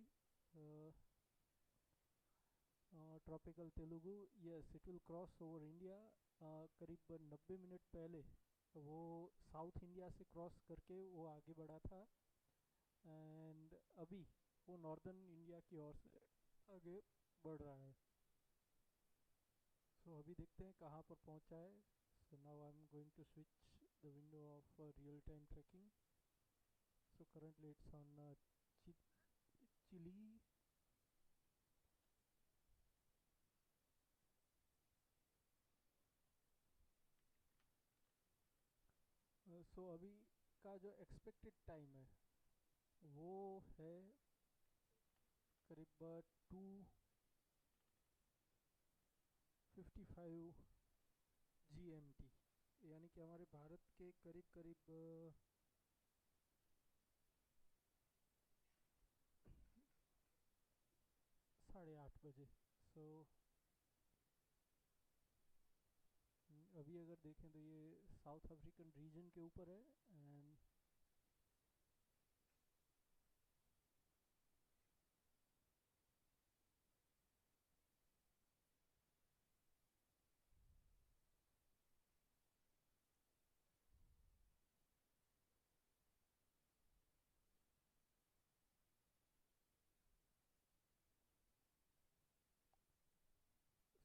Tropical Telugu, yes it will cross over India. करीब 90 मिनट पहले वो साउथ इंडिया से क्रॉस करके वो आगे बढ़ा था, एंड अभी वो नॉर्दर्न इंडिया की ओर से आगे बढ़ रहा है. सो अभी देखते हैं कहाँ पर पहुँचा है. So now I am going to switch the window of real time tracking. So currently it's on Chile. So अभी का जो एक्सपेक्टेड टाइम है वो है करीब 2:55 GMT, यानी कि हमारे भारत के करीब करीब 8:30 बजे। सो अभी अगर देखें तो ये साउथ अफ्रीकन रीजन के ऊपर है। And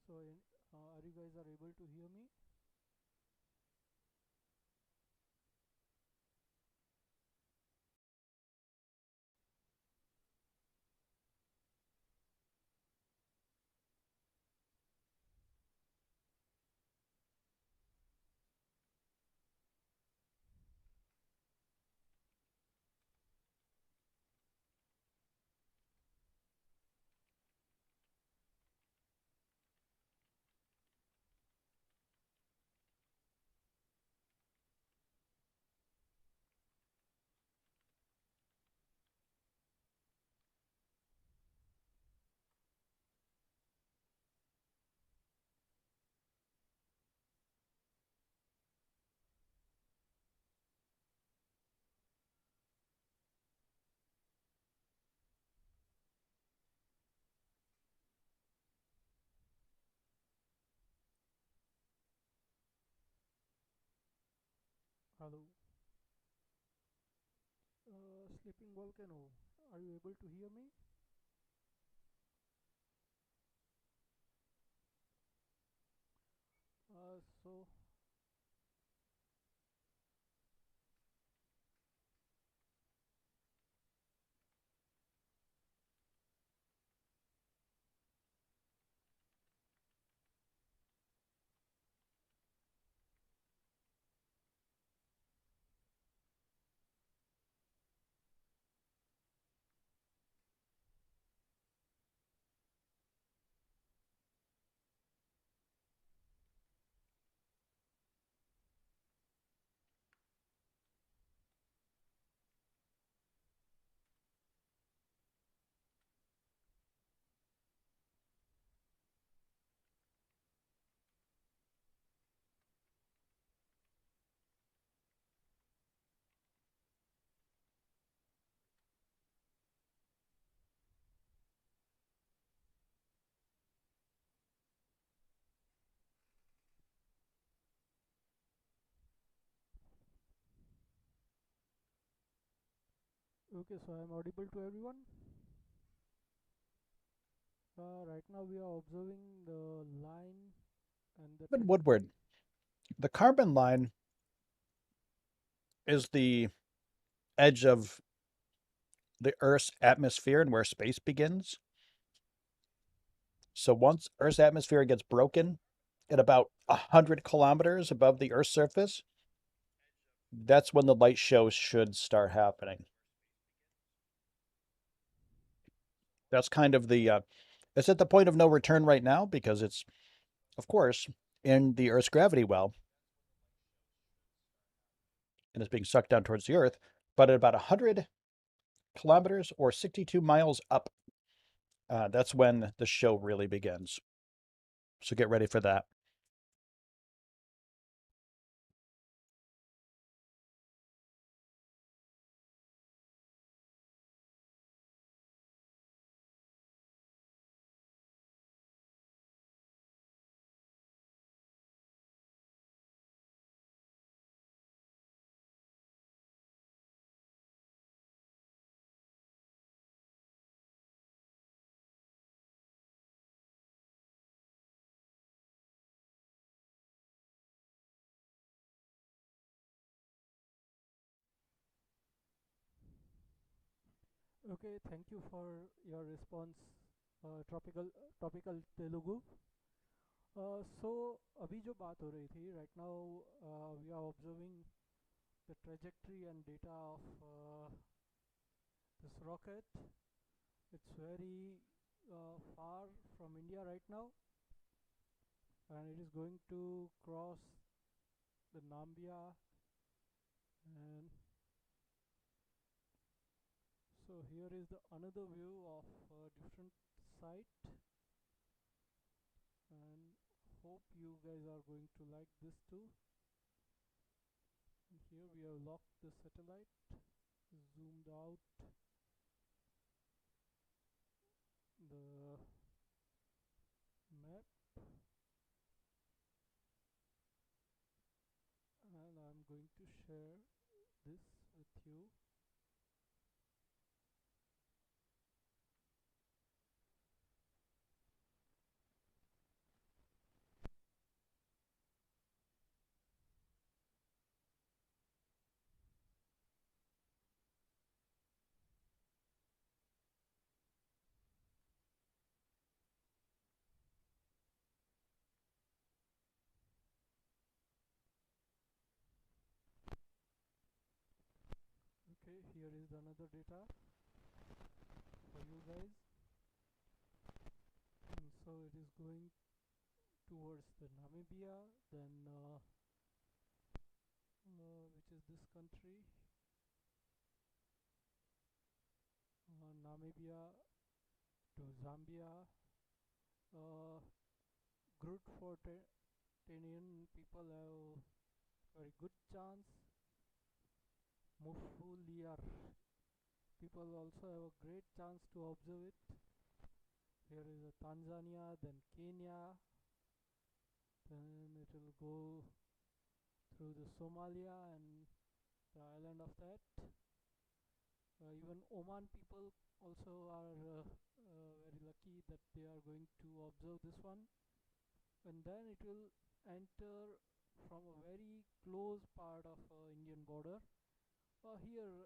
so are you guys are able to hear me? Hello sleeping volcano, are you able to hear me? So okay, so I am audible to everyone. Right now we are observing the line and the Woodward, trajectory. the carbon line is the edge of the Earth's atmosphere and where space begins. So once Earth's atmosphere gets broken at about 100 kilometers above the Earth's surface, that's when the light show should start happening. That's kind of it's at the point of no return right now because it's, of course, in the Earth's gravity well and is being sucked down towards the Earth. But at about 100 kilometers or 62 miles up, that's when the show really begins. So get ready for that. Okay, thank you for your response, tropical Telugu. So अभी जो बात हो रही थी right now, we are observing the trajectory and data of this rocket. It's very far from India right now, and it is going to cross the Nambia. And so here is the another view of a different site, and hope you guys are going to like this too. And here we have locked the satellite, zoomed out the map, and I'm going to share this with you. Okay, here is another data for you guys. And so it is going towards the Namibia, then which is this country, Namibia to Zambia. Uh, Good for Tanzanian people have very good chance. Mufuliar people also have a great chance to observe it. Here is a Tanzania, then Kenya, then it will go through the Somalia and the island of that. Even Oman people also are very lucky that they are going to observe this one, and then it will enter from a very close part of Indian border. Here,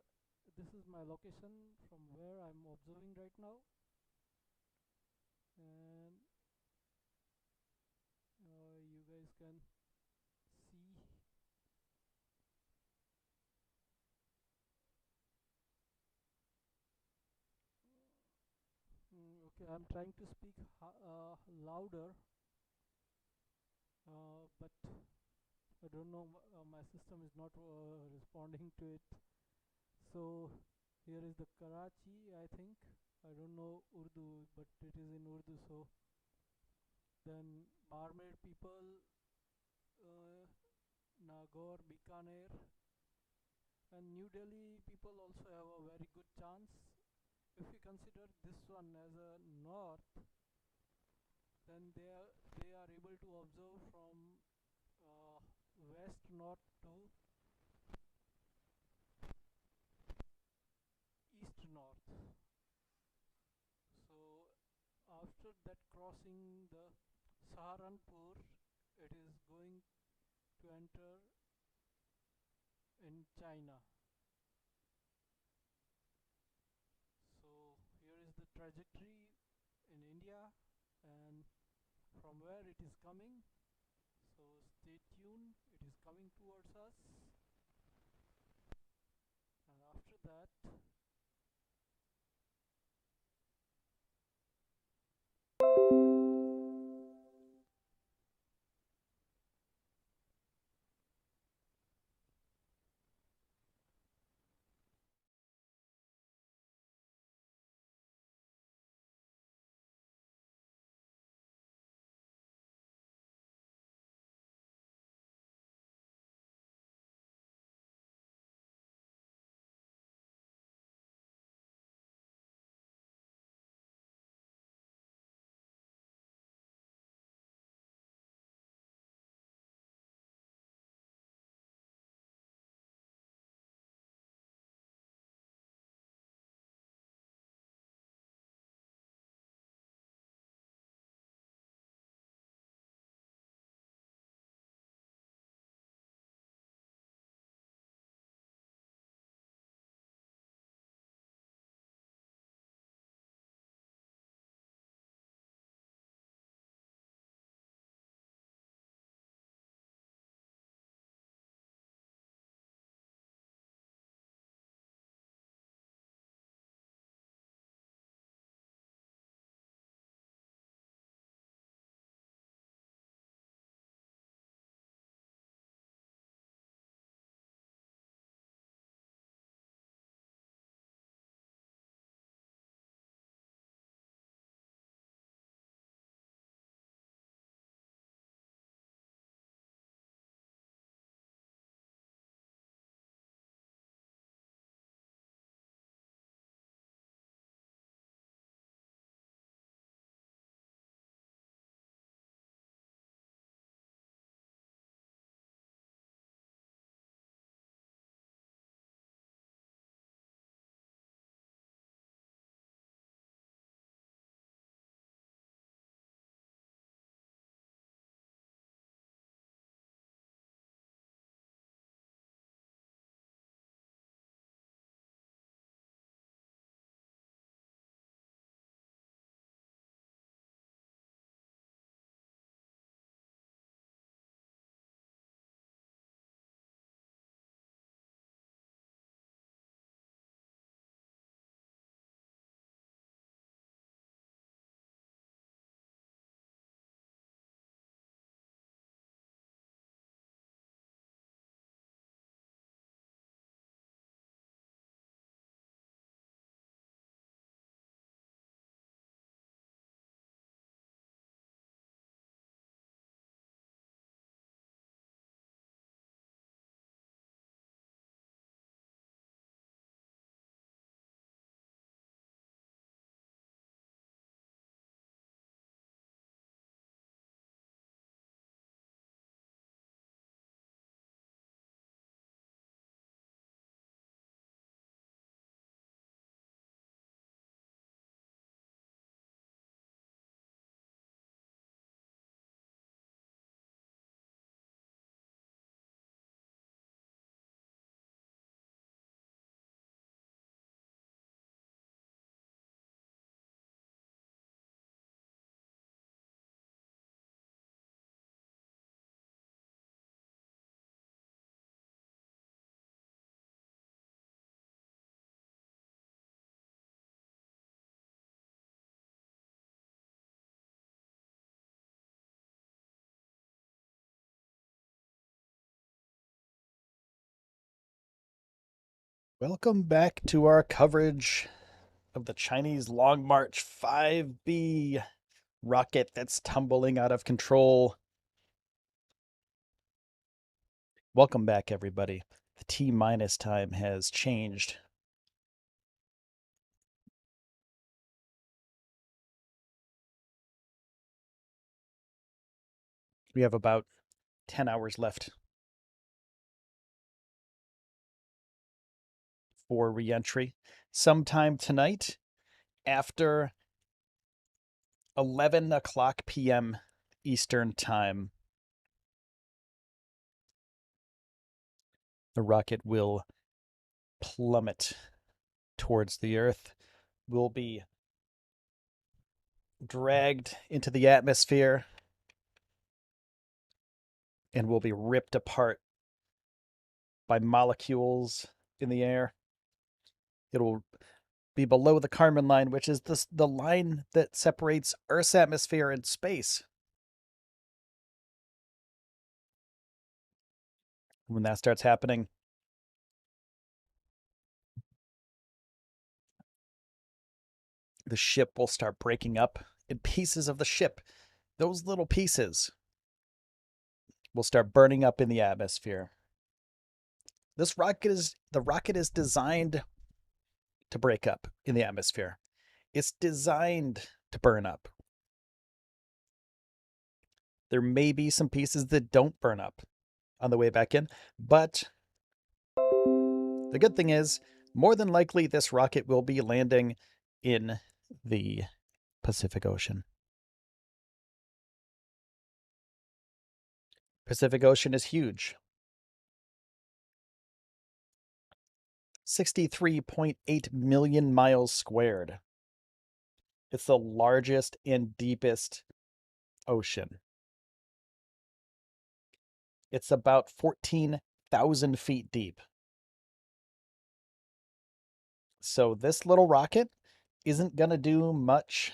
this is my location from where I'm observing right now, and you guys can see. Okay, I'm trying to speak louder, but I don't know, my system is not responding to it. So here is the Karachi, I think. I don't know Urdu, but it is in Urdu. So then Barmer people, uh, Nagaur, Bikaner, and New Delhi people also have a very good chance. If we consider this one as a north, then they are able to observe from uh, west north to east north. So after that crossing the Saharanpur, it is going to enter in China. So here is the trajectory in India and from where it is coming. So stay tuned, it is coming towards us, and after that Welcome back to our coverage of the Chinese Long March 5B rocket that's tumbling out of control. Welcome back, everybody. The T minus time has changed. We have about 10 hours left for reentry. Sometime tonight after 11 o'clock p.m. Eastern Time, the rocket will plummet towards the Earth. Will be dragged into the atmosphere and will be ripped apart by molecules in the air. It'll be below the Kármán line, which is the line that separates Earth's atmosphere and space. When that starts happening, the ship will start breaking up, and pieces of the ship, those little pieces, will start burning up in the atmosphere. The rocket is designed to break up in the atmosphere. It's designed to burn up. There may be some pieces that don't burn up on the way back in, but the good thing is, more than likely, this rocket will be landing in the Pacific Ocean. Pacific Ocean is huge. 63.8 million miles squared. It's the largest and deepest ocean. It's about 14,000 feet deep. So this little rocket isn't going to do much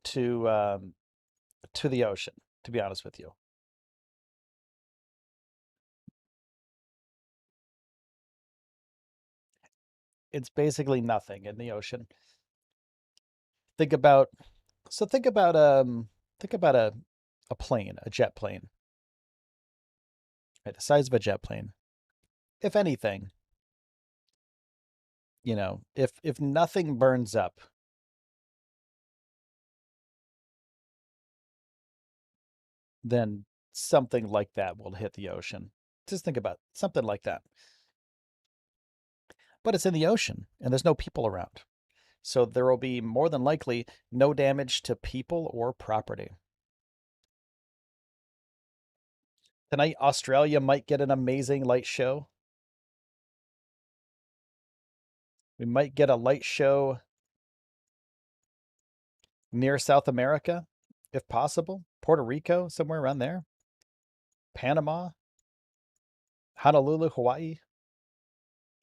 to the ocean, to be honest with you. It's basically nothing in the ocean. Think about so think about a plane, a jet plane, right? The size of a jet plane. If anything, if nothing burns up, then something like that will hit the ocean. Just think about something like that. But it's in the ocean and there's no people around. So there will be more than likely no damage to people or property. Tonight, Australia might get an amazing light show. We might get a light show near South America, if possible. Puerto Rico, somewhere around there. Panama, Honolulu, Hawaii.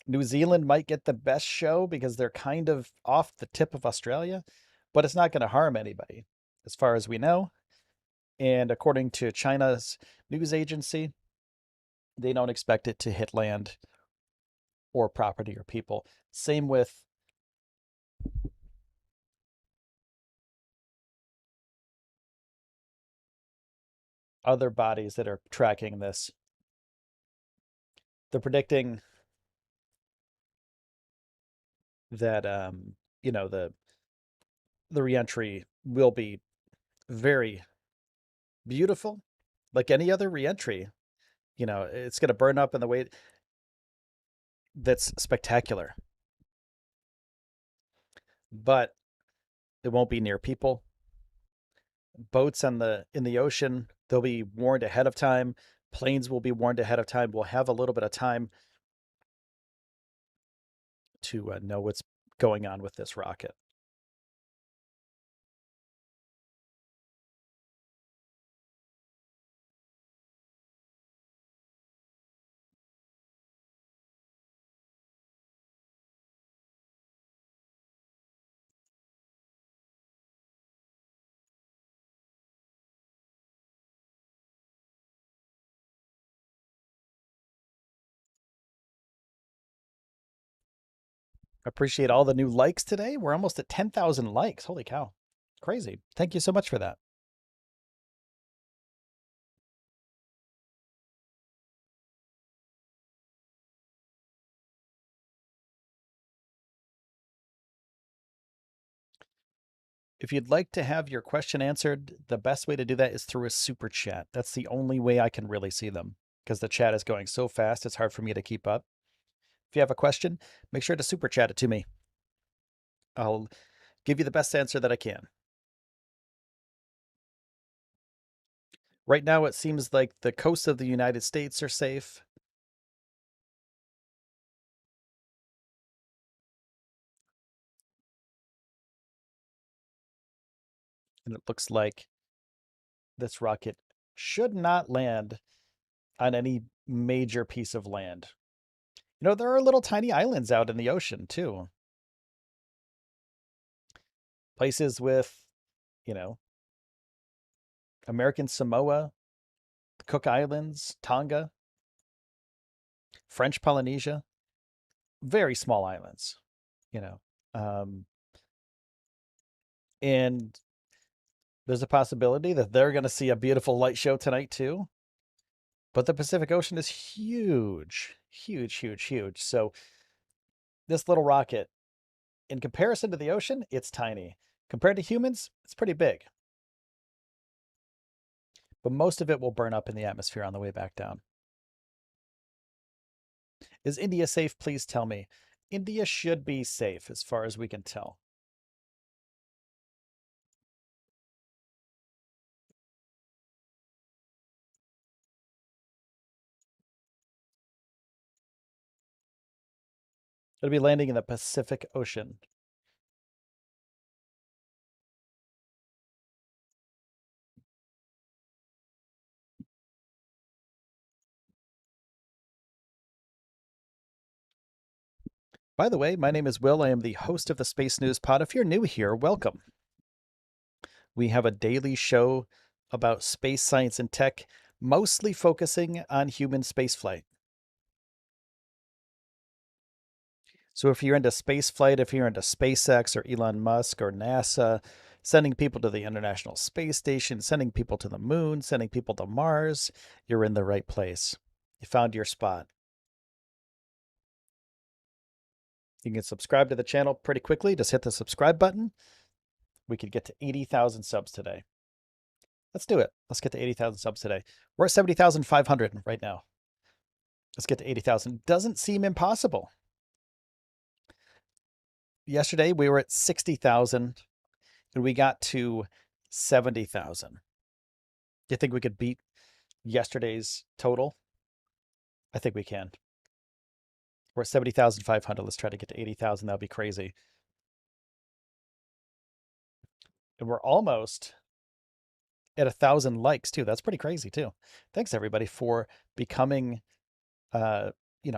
New Zealand might get the best show because they're kind of off the tip of Australia, but it's not going to harm anybody, as far as we know. And according to China's news agency, they don't expect it to hit land or property or people. Same with other bodies that are tracking this. They're predicting that the reentry will be very beautiful, like any other reentry. It's going to burn up in the way that's spectacular, but it won't be near people. Boats in the ocean, they'll be warned ahead of time. Planes will be warned ahead of time. We'll have a little bit of time to know what's going on with this rocket. Appreciate all the new likes today. We're almost at 10,000 likes. Holy cow. Crazy. Thank you so much for that. If you'd like to have your question answered, the best way to do that is through a super chat. That's the only way I can really see them because the chat is going so fast, it's hard for me to keep up. If you have a question, make sure to super chat it to me. I'll give you the best answer that I can. Right now, it seems like the coasts of the United States are safe. And it looks like this rocket should not land on any major piece of land. There are little tiny islands out in the ocean too. Places with, you know, American Samoa, the Cook Islands, Tonga, French Polynesia, very small islands, you know. Um, and there's a possibility that they're going to see a beautiful light show tonight too. But the Pacific Ocean is huge, huge, huge, huge. So this little rocket, in comparison to the ocean, it's tiny. Compared to humans, it's pretty big. But most of it will burn up in the atmosphere on the way back down. Is India safe? Please tell me. India should be safe as far as we can tell. It'll be landing in the Pacific Ocean. By the way, my name is Will. I am the host of the Space News Pod. If you're new here, welcome. We have a daily show about space science and tech, mostly focusing on human spaceflight. So if you're into spaceflight, if you're into SpaceX or Elon Musk or NASA, sending people to the International Space Station, sending people to the moon, sending people to Mars, you're in the right place. You found your spot. You can subscribe to the channel pretty quickly. Just hit the subscribe button. We could get to 80,000 subs today. Let's do it. Let's get to 80,000 subs today. We're at 70,500 right now. Let's get to 80,000. Doesn't seem impossible. Yesterday we were at 60,000 and we got to 70,000. Do you think we could beat yesterday's total? I think we can. We're at 70,500. Let's try to get to 80,000. That'd be crazy. And we're almost at 1,000 likes too. That's pretty crazy too. Thanks everybody for becoming,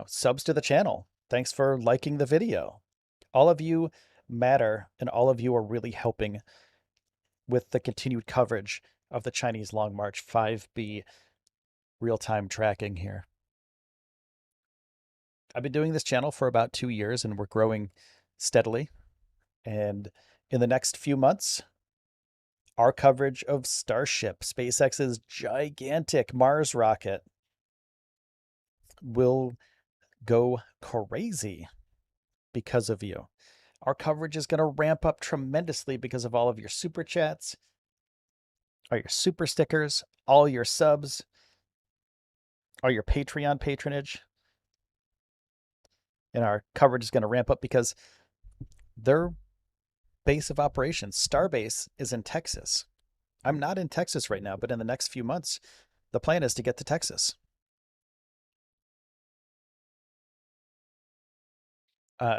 subs to the channel. Thanks for liking the video. All of you matter, and all of you are really helping with the continued coverage of the Chinese Long March 5B real-time tracking here. I've been doing this channel for about 2 years and we're growing steadily. And in the next few months, our coverage of Starship, SpaceX's gigantic Mars rocket, will go crazy because of you. Our coverage is going to ramp up tremendously because of all of your super chats, all your super stickers, all your subs, all your Patreon patronage. And our coverage is going to ramp up because their base of operations, Starbase, is in Texas. I'm not in Texas right now, but in the next few months, the plan is to get to Texas.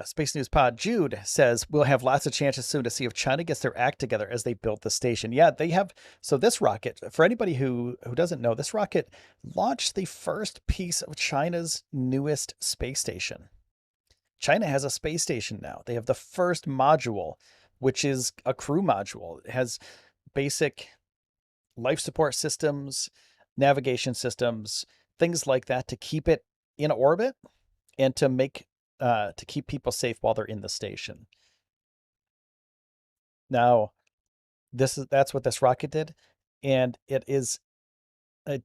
Space News Pod Jude says we'll have lots of chances soon to see if China gets their act together as they build the station. Yeah, they have. So this rocket, for anybody who doesn't know, this rocket launched the first piece of China's newest space station. China has a space station now. They have the first module, which is a crew module. It has basic life support systems, navigation systems, things like that to keep it in orbit and to make to keep people safe while they're in the station. Now, that's what this rocket did, and it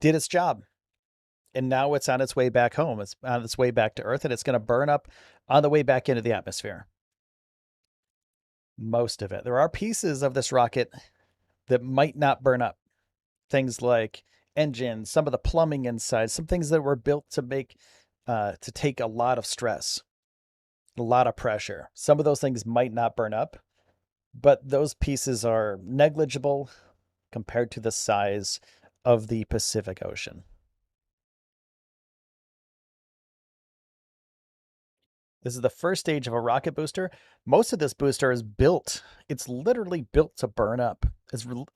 did its job. And now it's on its way back home. It's on its way back to Earth, and it's going to burn up on the way back into the atmosphere. Most of it. There are pieces of this rocket that might not burn up. Things like engines, some of the plumbing inside, some things that were built to take a lot of stress, a lot of pressure. Some of those things might not burn up, but those pieces are negligible compared to the size of the Pacific Ocean. This is the first stage of a rocket booster. Most of this booster is built. It's literally built to burn up. It's built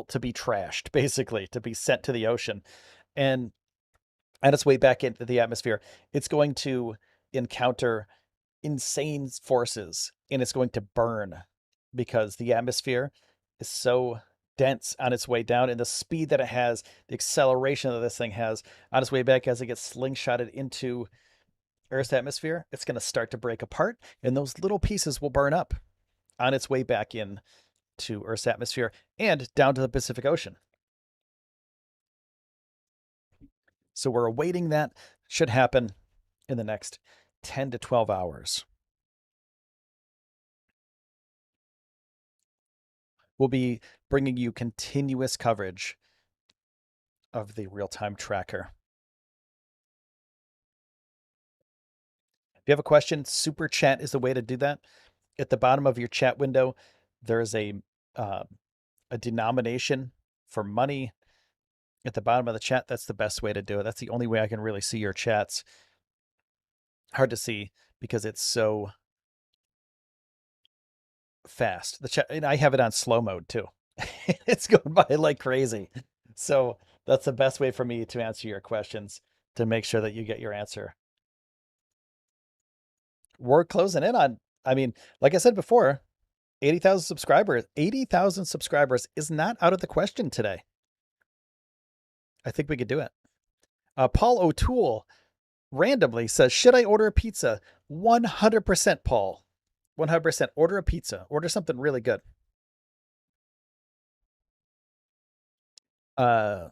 to be trashed, basically, to be sent to the ocean. And on its way back into the atmosphere, it's going to encounter insane forces and it's going to burn because the atmosphere is so dense on its way down, and the speed that it has, the acceleration that this thing has on its way back as it gets slingshotted into Earth's atmosphere, it's going to start to break apart, and those little pieces will burn up on its way back in to Earth's atmosphere and down to the Pacific Ocean. So we're awaiting that. Should happen in the next 10 to 12 hours. We'll be bringing you continuous coverage of the real-time tracker. If you have a question, Super Chat is the way to do that. At the bottom of your chat window, there is uh, a denomination for money. At the bottom of the chat, that's the best way to do it. That's the only way I can really see your chats. Hard to see because it's so fast. The chat, and I have it on slow mode too. It's going by like crazy. So that's the best way for me to answer your questions, to make sure that you get your answer. We're closing in on, I mean, like I said before, 80,000 subscribers. 80,000 subscribers is not out of the question today. I think we could do it. Paul O'Toole randomly says, should I order a pizza? 100%, Paul. 100%. Order a pizza. Order something really good. Uh,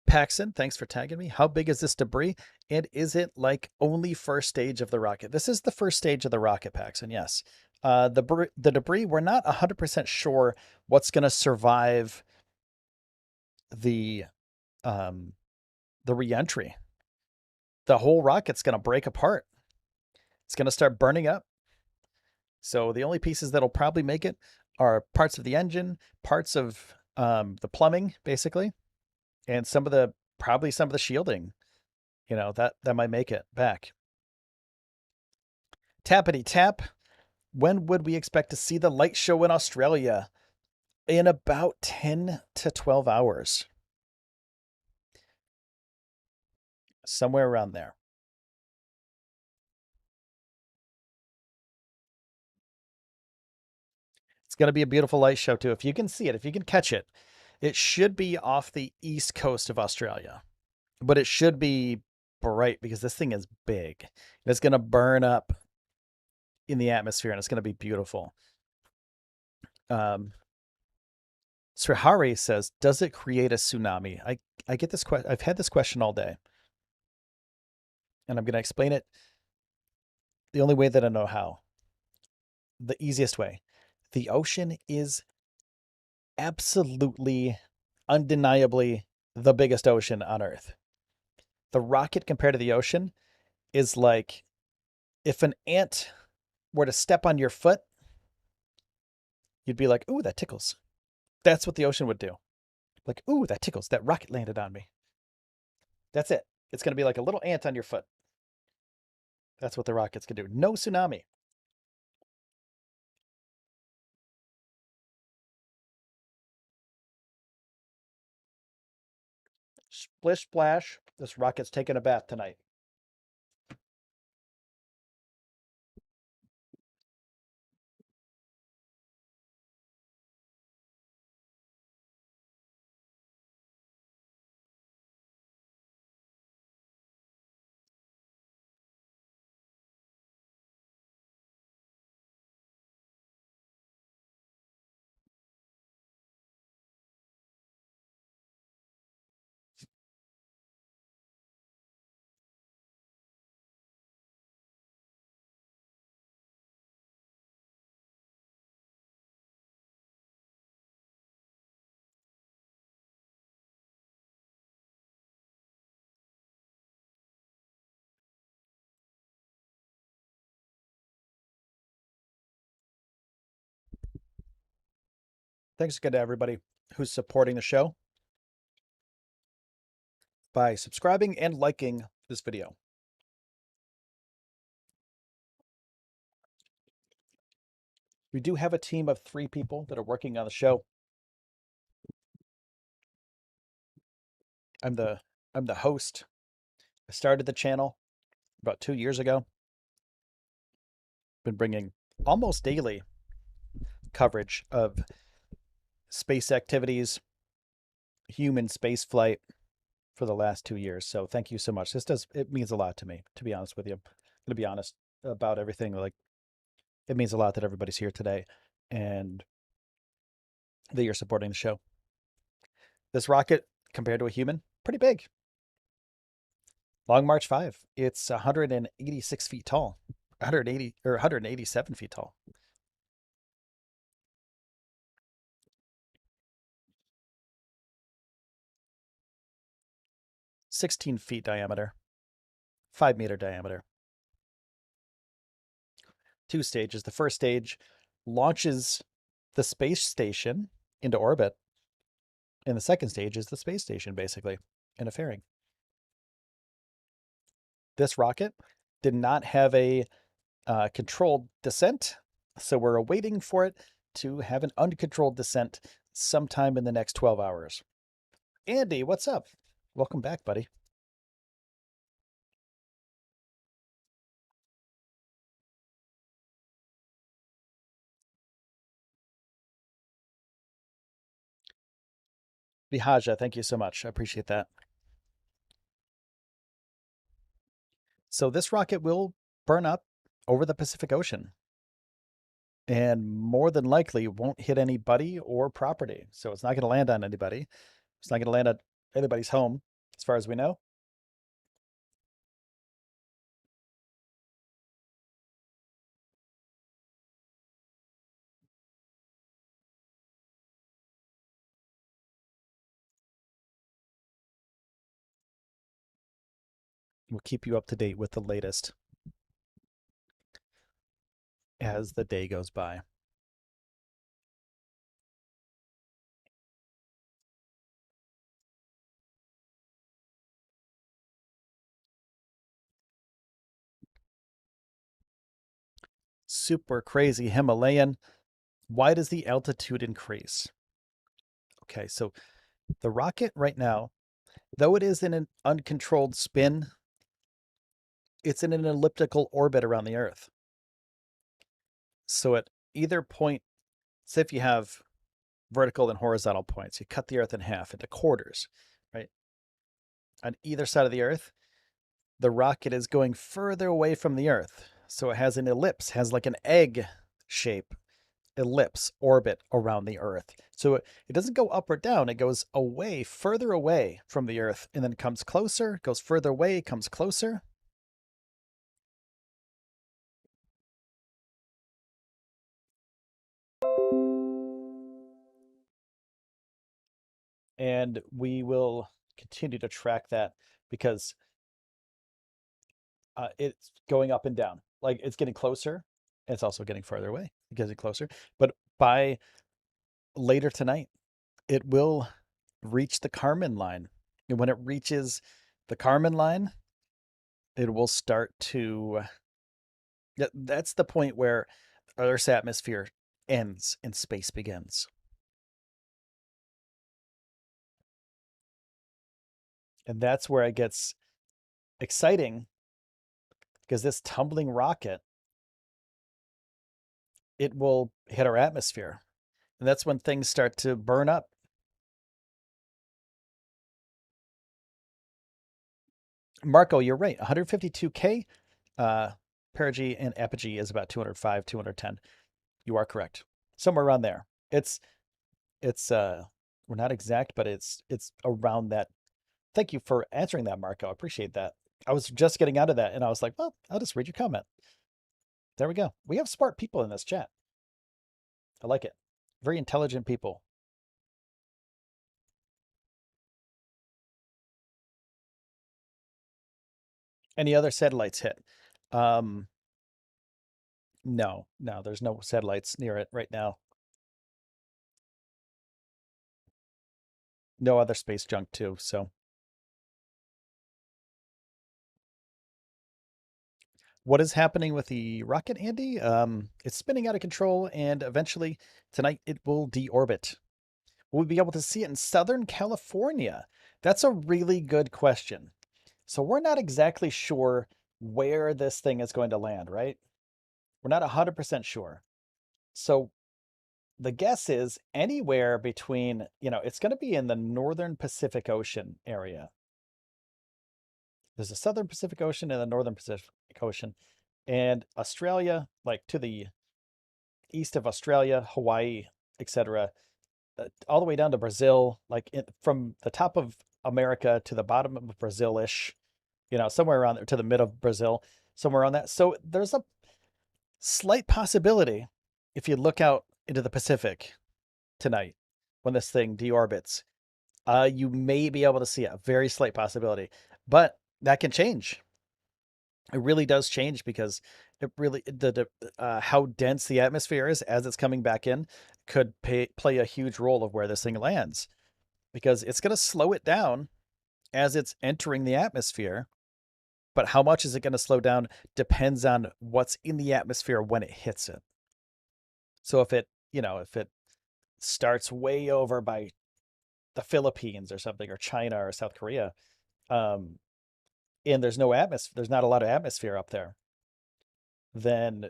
Paxson, thanks for tagging me. How big is this debris? And is it like only first stage of the rocket? This is the first stage of the rocket, Paxson, yes. The debris, we're not 100% sure what's going to survive the um, the reentry. The whole rocket's going to break apart. It's going to start burning up. So the only pieces that'll probably make it are parts of the engine, parts of the plumbing, basically, and probably some of the shielding. That might make it back. Tappity tap. When would we expect to see the light show in Australia? In about 10 to 12 hours. Somewhere around there. It's going to be a beautiful light show, too. If you can see it, if you can catch it, it should be off the east coast of Australia. But it should be bright because this thing is big. It's going to burn up in the atmosphere and it's going to be beautiful. Srihari says, does it create a tsunami? I get this question. I've had this question all day. And I'm going to explain it the only way that I know how. The easiest way. The ocean is absolutely, undeniably the biggest ocean on Earth. The rocket compared to the ocean is like if an ant were to step on your foot, you'd be like, ooh, that tickles. That's what the ocean would do. Like, ooh, that tickles. That rocket landed on me. That's it. It's going to be like a little ant on your foot. That's what the rockets can do. No tsunami. Splish splash. This rocket's taking a bath tonight. Thanks again to everybody who's supporting the show by subscribing and liking this video. We do have a team of 3 people that are working on the show. I'm the host. I started the channel about 2 years ago. Been bringing almost daily coverage of space activities, human space flight for the last 2 years. So thank you so much. It means a lot to me, to be honest with you. I'm going to be honest about everything. Like, it means a lot that everybody's here today and that you're supporting the show. This rocket, compared to a human, pretty big. Long March 5. It's 186 feet tall. 180 or 187 feet tall. 16 feet diameter. 5-meter diameter. 2 stages. The first stage launches the space station into orbit. And the second stage is the space station, basically, in a fairing. This rocket did not have a controlled descent, so we're waiting for it to have an uncontrolled descent sometime in the next 12 hours. Andy, what's up? Welcome back, buddy. Vihaja, thank you so much. I appreciate that. So this rocket will burn up over the Pacific Ocean and more than likely won't hit anybody or property. So it's not going to land on anybody. It's not going to land at anybody's home, as far as we know. We'll keep you up to date with the latest as the day goes by. Super crazy Himalayan. Why does the altitude increase? Okay, so the rocket right now, though it is in an uncontrolled spin, it's in an elliptical orbit around the Earth. So at either point, say if you have vertical and horizontal points, you cut the Earth in half into quarters, right? On either side of the Earth, the rocket is going further away from the Earth. So it has an ellipse, has like an egg shape ellipse orbit around the Earth. So it doesn't go up or down, it goes away, further away from the Earth, and then comes closer, goes further away, comes closer. And we will continue to track that because it's going up and down. Like, it's getting closer. It's also getting farther away. It's getting closer. But by later tonight, it will reach the Kármán line. And when it reaches the Kármán line, it will start to. That's the point where Earth's atmosphere ends and space begins. And that's where it gets exciting because this tumbling rocket, it will hit our atmosphere. And that's when things start to burn up. Marco, you're right. 152K. Perigee and apogee is about 205, 210. You are correct. Somewhere around there. It's we're not exact, but it's around that. Thank you for answering that, Marco. I appreciate that. I was just getting out of that and I was like, well, I'll just read your comment. There we go. We have smart people in this chat. I like it. Very intelligent people. Any other satellites hit? No, there's no satellites near it right now. no other space junk too. So what is happening with the rocket, Andy? It's spinning out of control, and eventually tonight it will deorbit. Will we be able to see it in Southern California? That's a really good question. So we're not exactly sure where this thing is going to land, right? We're not 100% sure. So the guess is anywhere between, it's going to be in the northern Pacific Ocean area. There's a southern Pacific Ocean and the northern Pacific Ocean. And Australia, like to the east of Australia, Hawaii, etc., all the way down to Brazil, like from the top of America to the bottom of Brazil-ish, somewhere around there to the mid of Brazil, somewhere on that. So there's a slight possibility if you look out into the Pacific tonight when this thing deorbits, you may be able to see it. A very slight possibility, but that can change. It really does change because it really how dense the atmosphere is as it's coming back in could play a huge role of where this thing lands because it's going to slow it down as it's entering the atmosphere. But how much is it going to slow down depends on what's in the atmosphere when it hits it. So if it starts way over by the Philippines or something, or China or South Korea, um, and there's no atmosphere, there's not a lot of atmosphere up there, then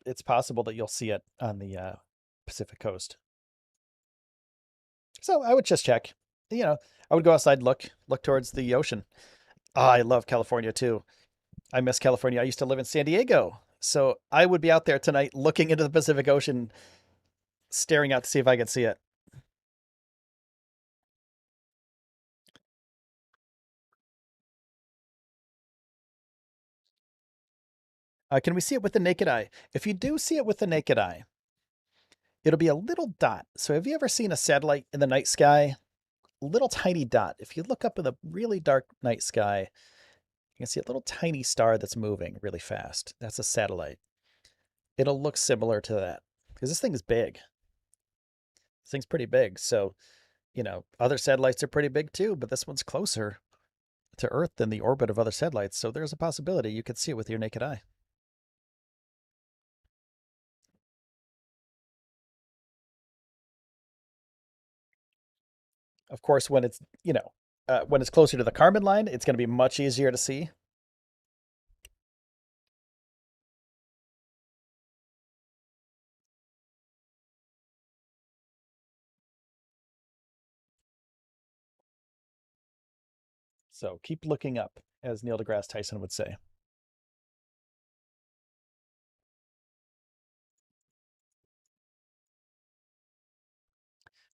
it's possible that you'll see it on the Pacific coast. So I would just check. I would go outside, look towards the ocean. Oh, I love California too. I miss California. I used to live in San Diego, so I would be out there tonight, looking into the Pacific Ocean, staring out to see if I could see it. Can we see it with the naked eye? If you do see it with the naked eye, it'll be a little dot. So have you ever seen a satellite in the night sky? A little tiny dot. If you look up in the really dark night sky, you can see a little tiny star that's moving really fast. That's a satellite. It'll look similar to that because this thing is big. This thing's pretty big. So, other satellites are pretty big too, but this one's closer to Earth than the orbit of other satellites. So there's a possibility you could see it with your naked eye. Of course, when it's closer to the Kármán line, it's going to be much easier to see. So keep looking up, as Neil deGrasse Tyson would say.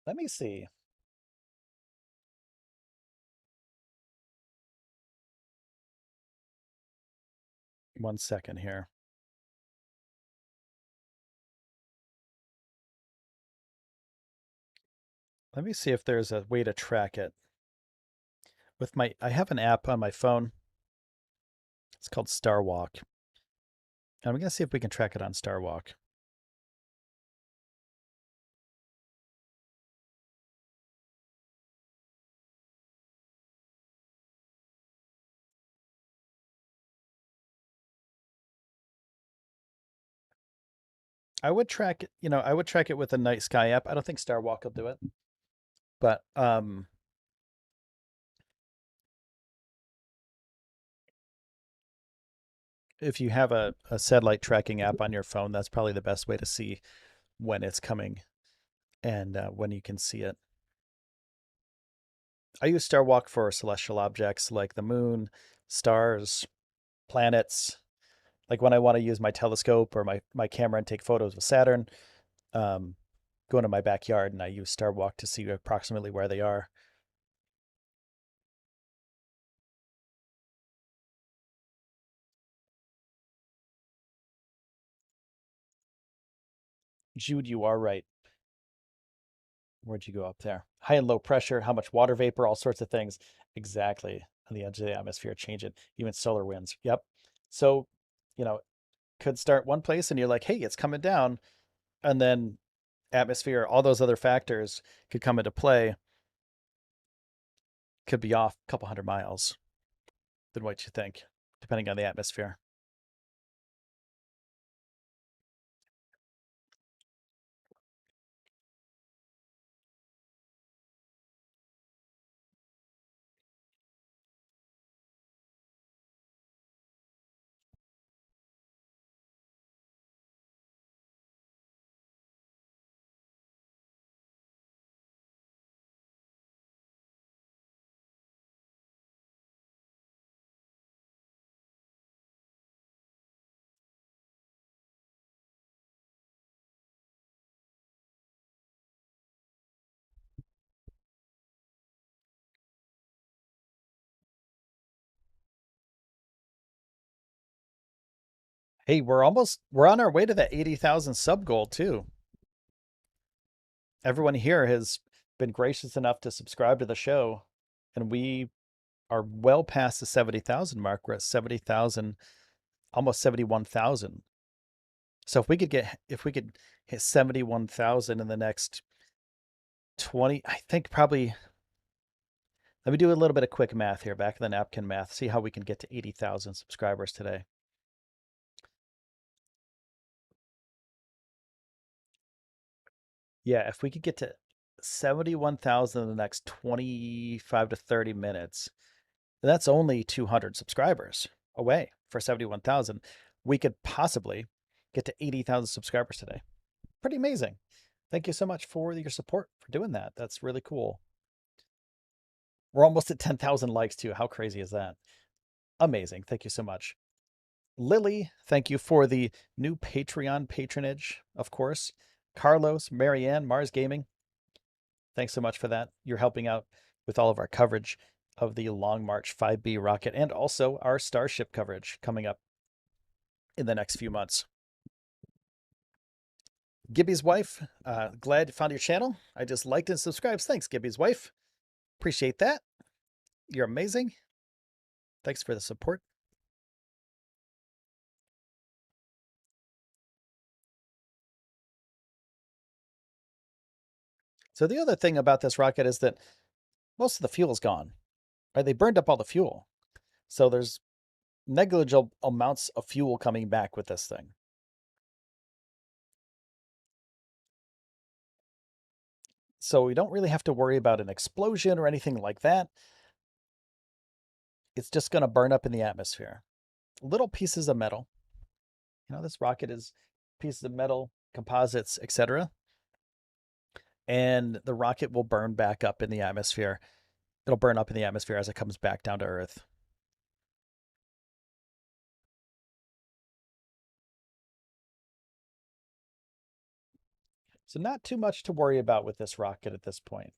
Let me see. 1 second here. Let me see if there's a way to track it. I have an app on my phone. It's called Starwalk. And I'm going to see if we can track it on Starwalk. I would track it with a night sky app. I don't think Starwalk will do it. But if you have a satellite tracking app on your phone, that's probably the best way to see when it's coming and when you can see it. I use Starwalk for celestial objects like the moon, stars, planets. Like when I want to use my telescope or my camera and take photos of Saturn, um, go into my backyard and I use Starwalk to see approximately where they are. Jude, you are right. Where'd you go up there? High and low pressure, how much water vapor, all sorts of things. Exactly. On the edge of the atmosphere, change it. Even solar winds. Yep. So, you know, could start one place and you're like, hey, it's coming down. And then atmosphere, all those other factors could come into play. could be off a couple hundred miles than what you think, depending on the atmosphere. Hey, we're on our way to that 80,000 sub goal too. Everyone here has been gracious enough to subscribe to the show, and we are well past the 70,000 mark. We're at 70,000, almost 71,000. So if we could hit 71,000 in the next 20, I think probably, let me do a little bit of quick math here, back of the napkin math, see how we can get to 80,000 subscribers today. Yeah, if we could get to 71,000 in the next 25 to 30 minutes, that's only 200 subscribers away for 71,000. We could possibly get to 80,000 subscribers today. Pretty amazing. Thank you so much for your support for doing that. That's really cool. We're almost at 10,000 likes too. How crazy is that? Amazing. Thank you so much. Lily, thank you for the new Patreon patronage, of course. Carlos, Marianne, Mars Gaming, thanks so much for that. You're helping out with all of our coverage of the Long March 5B rocket and also our Starship coverage coming up in the next few months. Gibby's wife, glad you found your channel. I just liked and subscribed. Thanks, Gibby's wife. Appreciate that. You're amazing. Thanks for the support. So the other thing about this rocket is that most of the fuel's gone. Right? They burned up all the fuel. So there's negligible amounts of fuel coming back with this thing. So we don't really have to worry about an explosion or anything like that. It's just going to burn up in the atmosphere. Little pieces of metal. This rocket is pieces of metal, composites, etc. And the rocket will burn back up in the atmosphere. It'll burn up in the atmosphere as it comes back down to Earth. So not too much to worry about with this rocket at this point.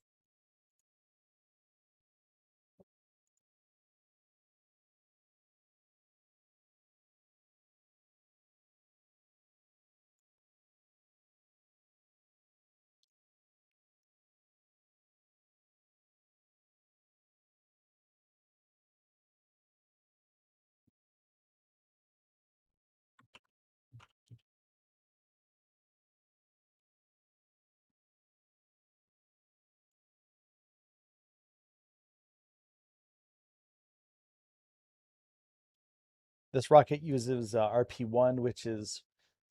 This rocket uses RP1, which is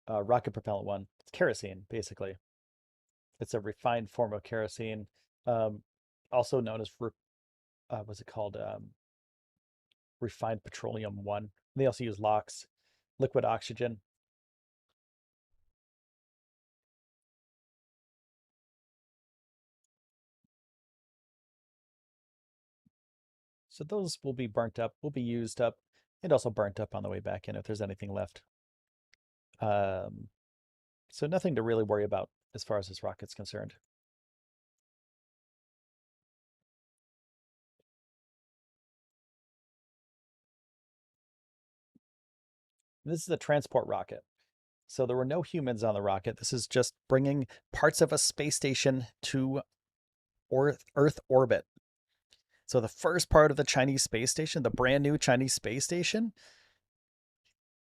rocket propellant one. It's kerosene, basically. It's a refined form of kerosene, um, also known as what's it called? Refined petroleum one. They also use LOX, liquid oxygen. So those will be burnt up, will be used up, and also burnt up on the way back in if there's anything left. So nothing to really worry about as far as this rocket's concerned. This is a transport rocket. So there were no humans on the rocket. This is just bringing parts of a space station to Earth orbit. So the first part of the Chinese space station, the brand new Chinese space station,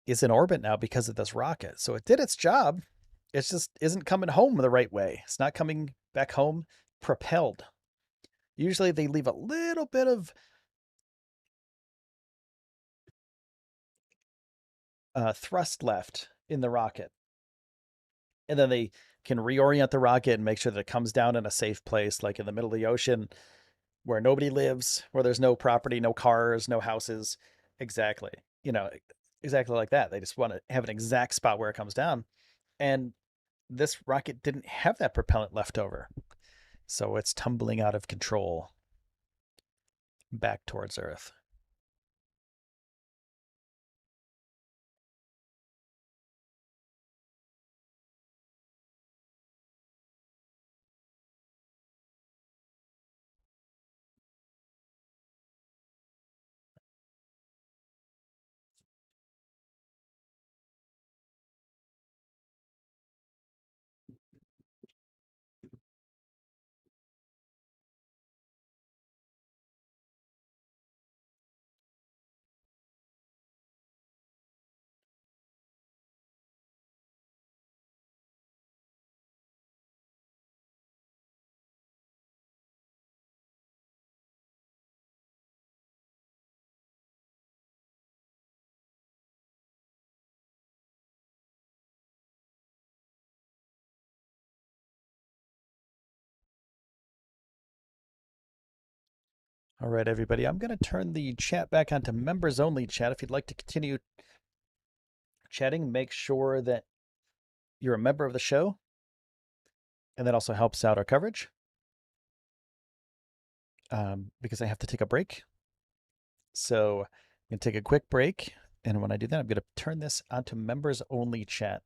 is in orbit now because of this rocket. So it did its job. It just isn't coming home the right way. It's not coming back home propelled. Usually they leave a little bit of thrust left in the rocket, and then they can reorient the rocket and make sure that it comes down in a safe place, like in the middle of the ocean where nobody lives, where there's no property, no cars, no houses. Exactly. You know, exactly like that. They just want to have an exact spot where it comes down. And this rocket didn't have that propellant left over. So it's tumbling out of control back towards Earth. All right, everybody. I'm going to turn the chat back onto members only chat. If you'd like to continue chatting, make sure that you're a member of the show, and that also helps out our coverage because I have to take a break. So I'm going to take a quick break. And when I do that, I'm going to turn this onto members only chat.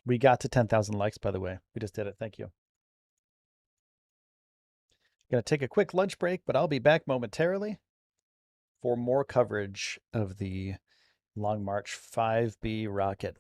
We got to 10,000 likes, by the way. We just did it. Thank you. Going to take a quick lunch break, but I'll be back momentarily for more coverage of the Long March 5B rocket.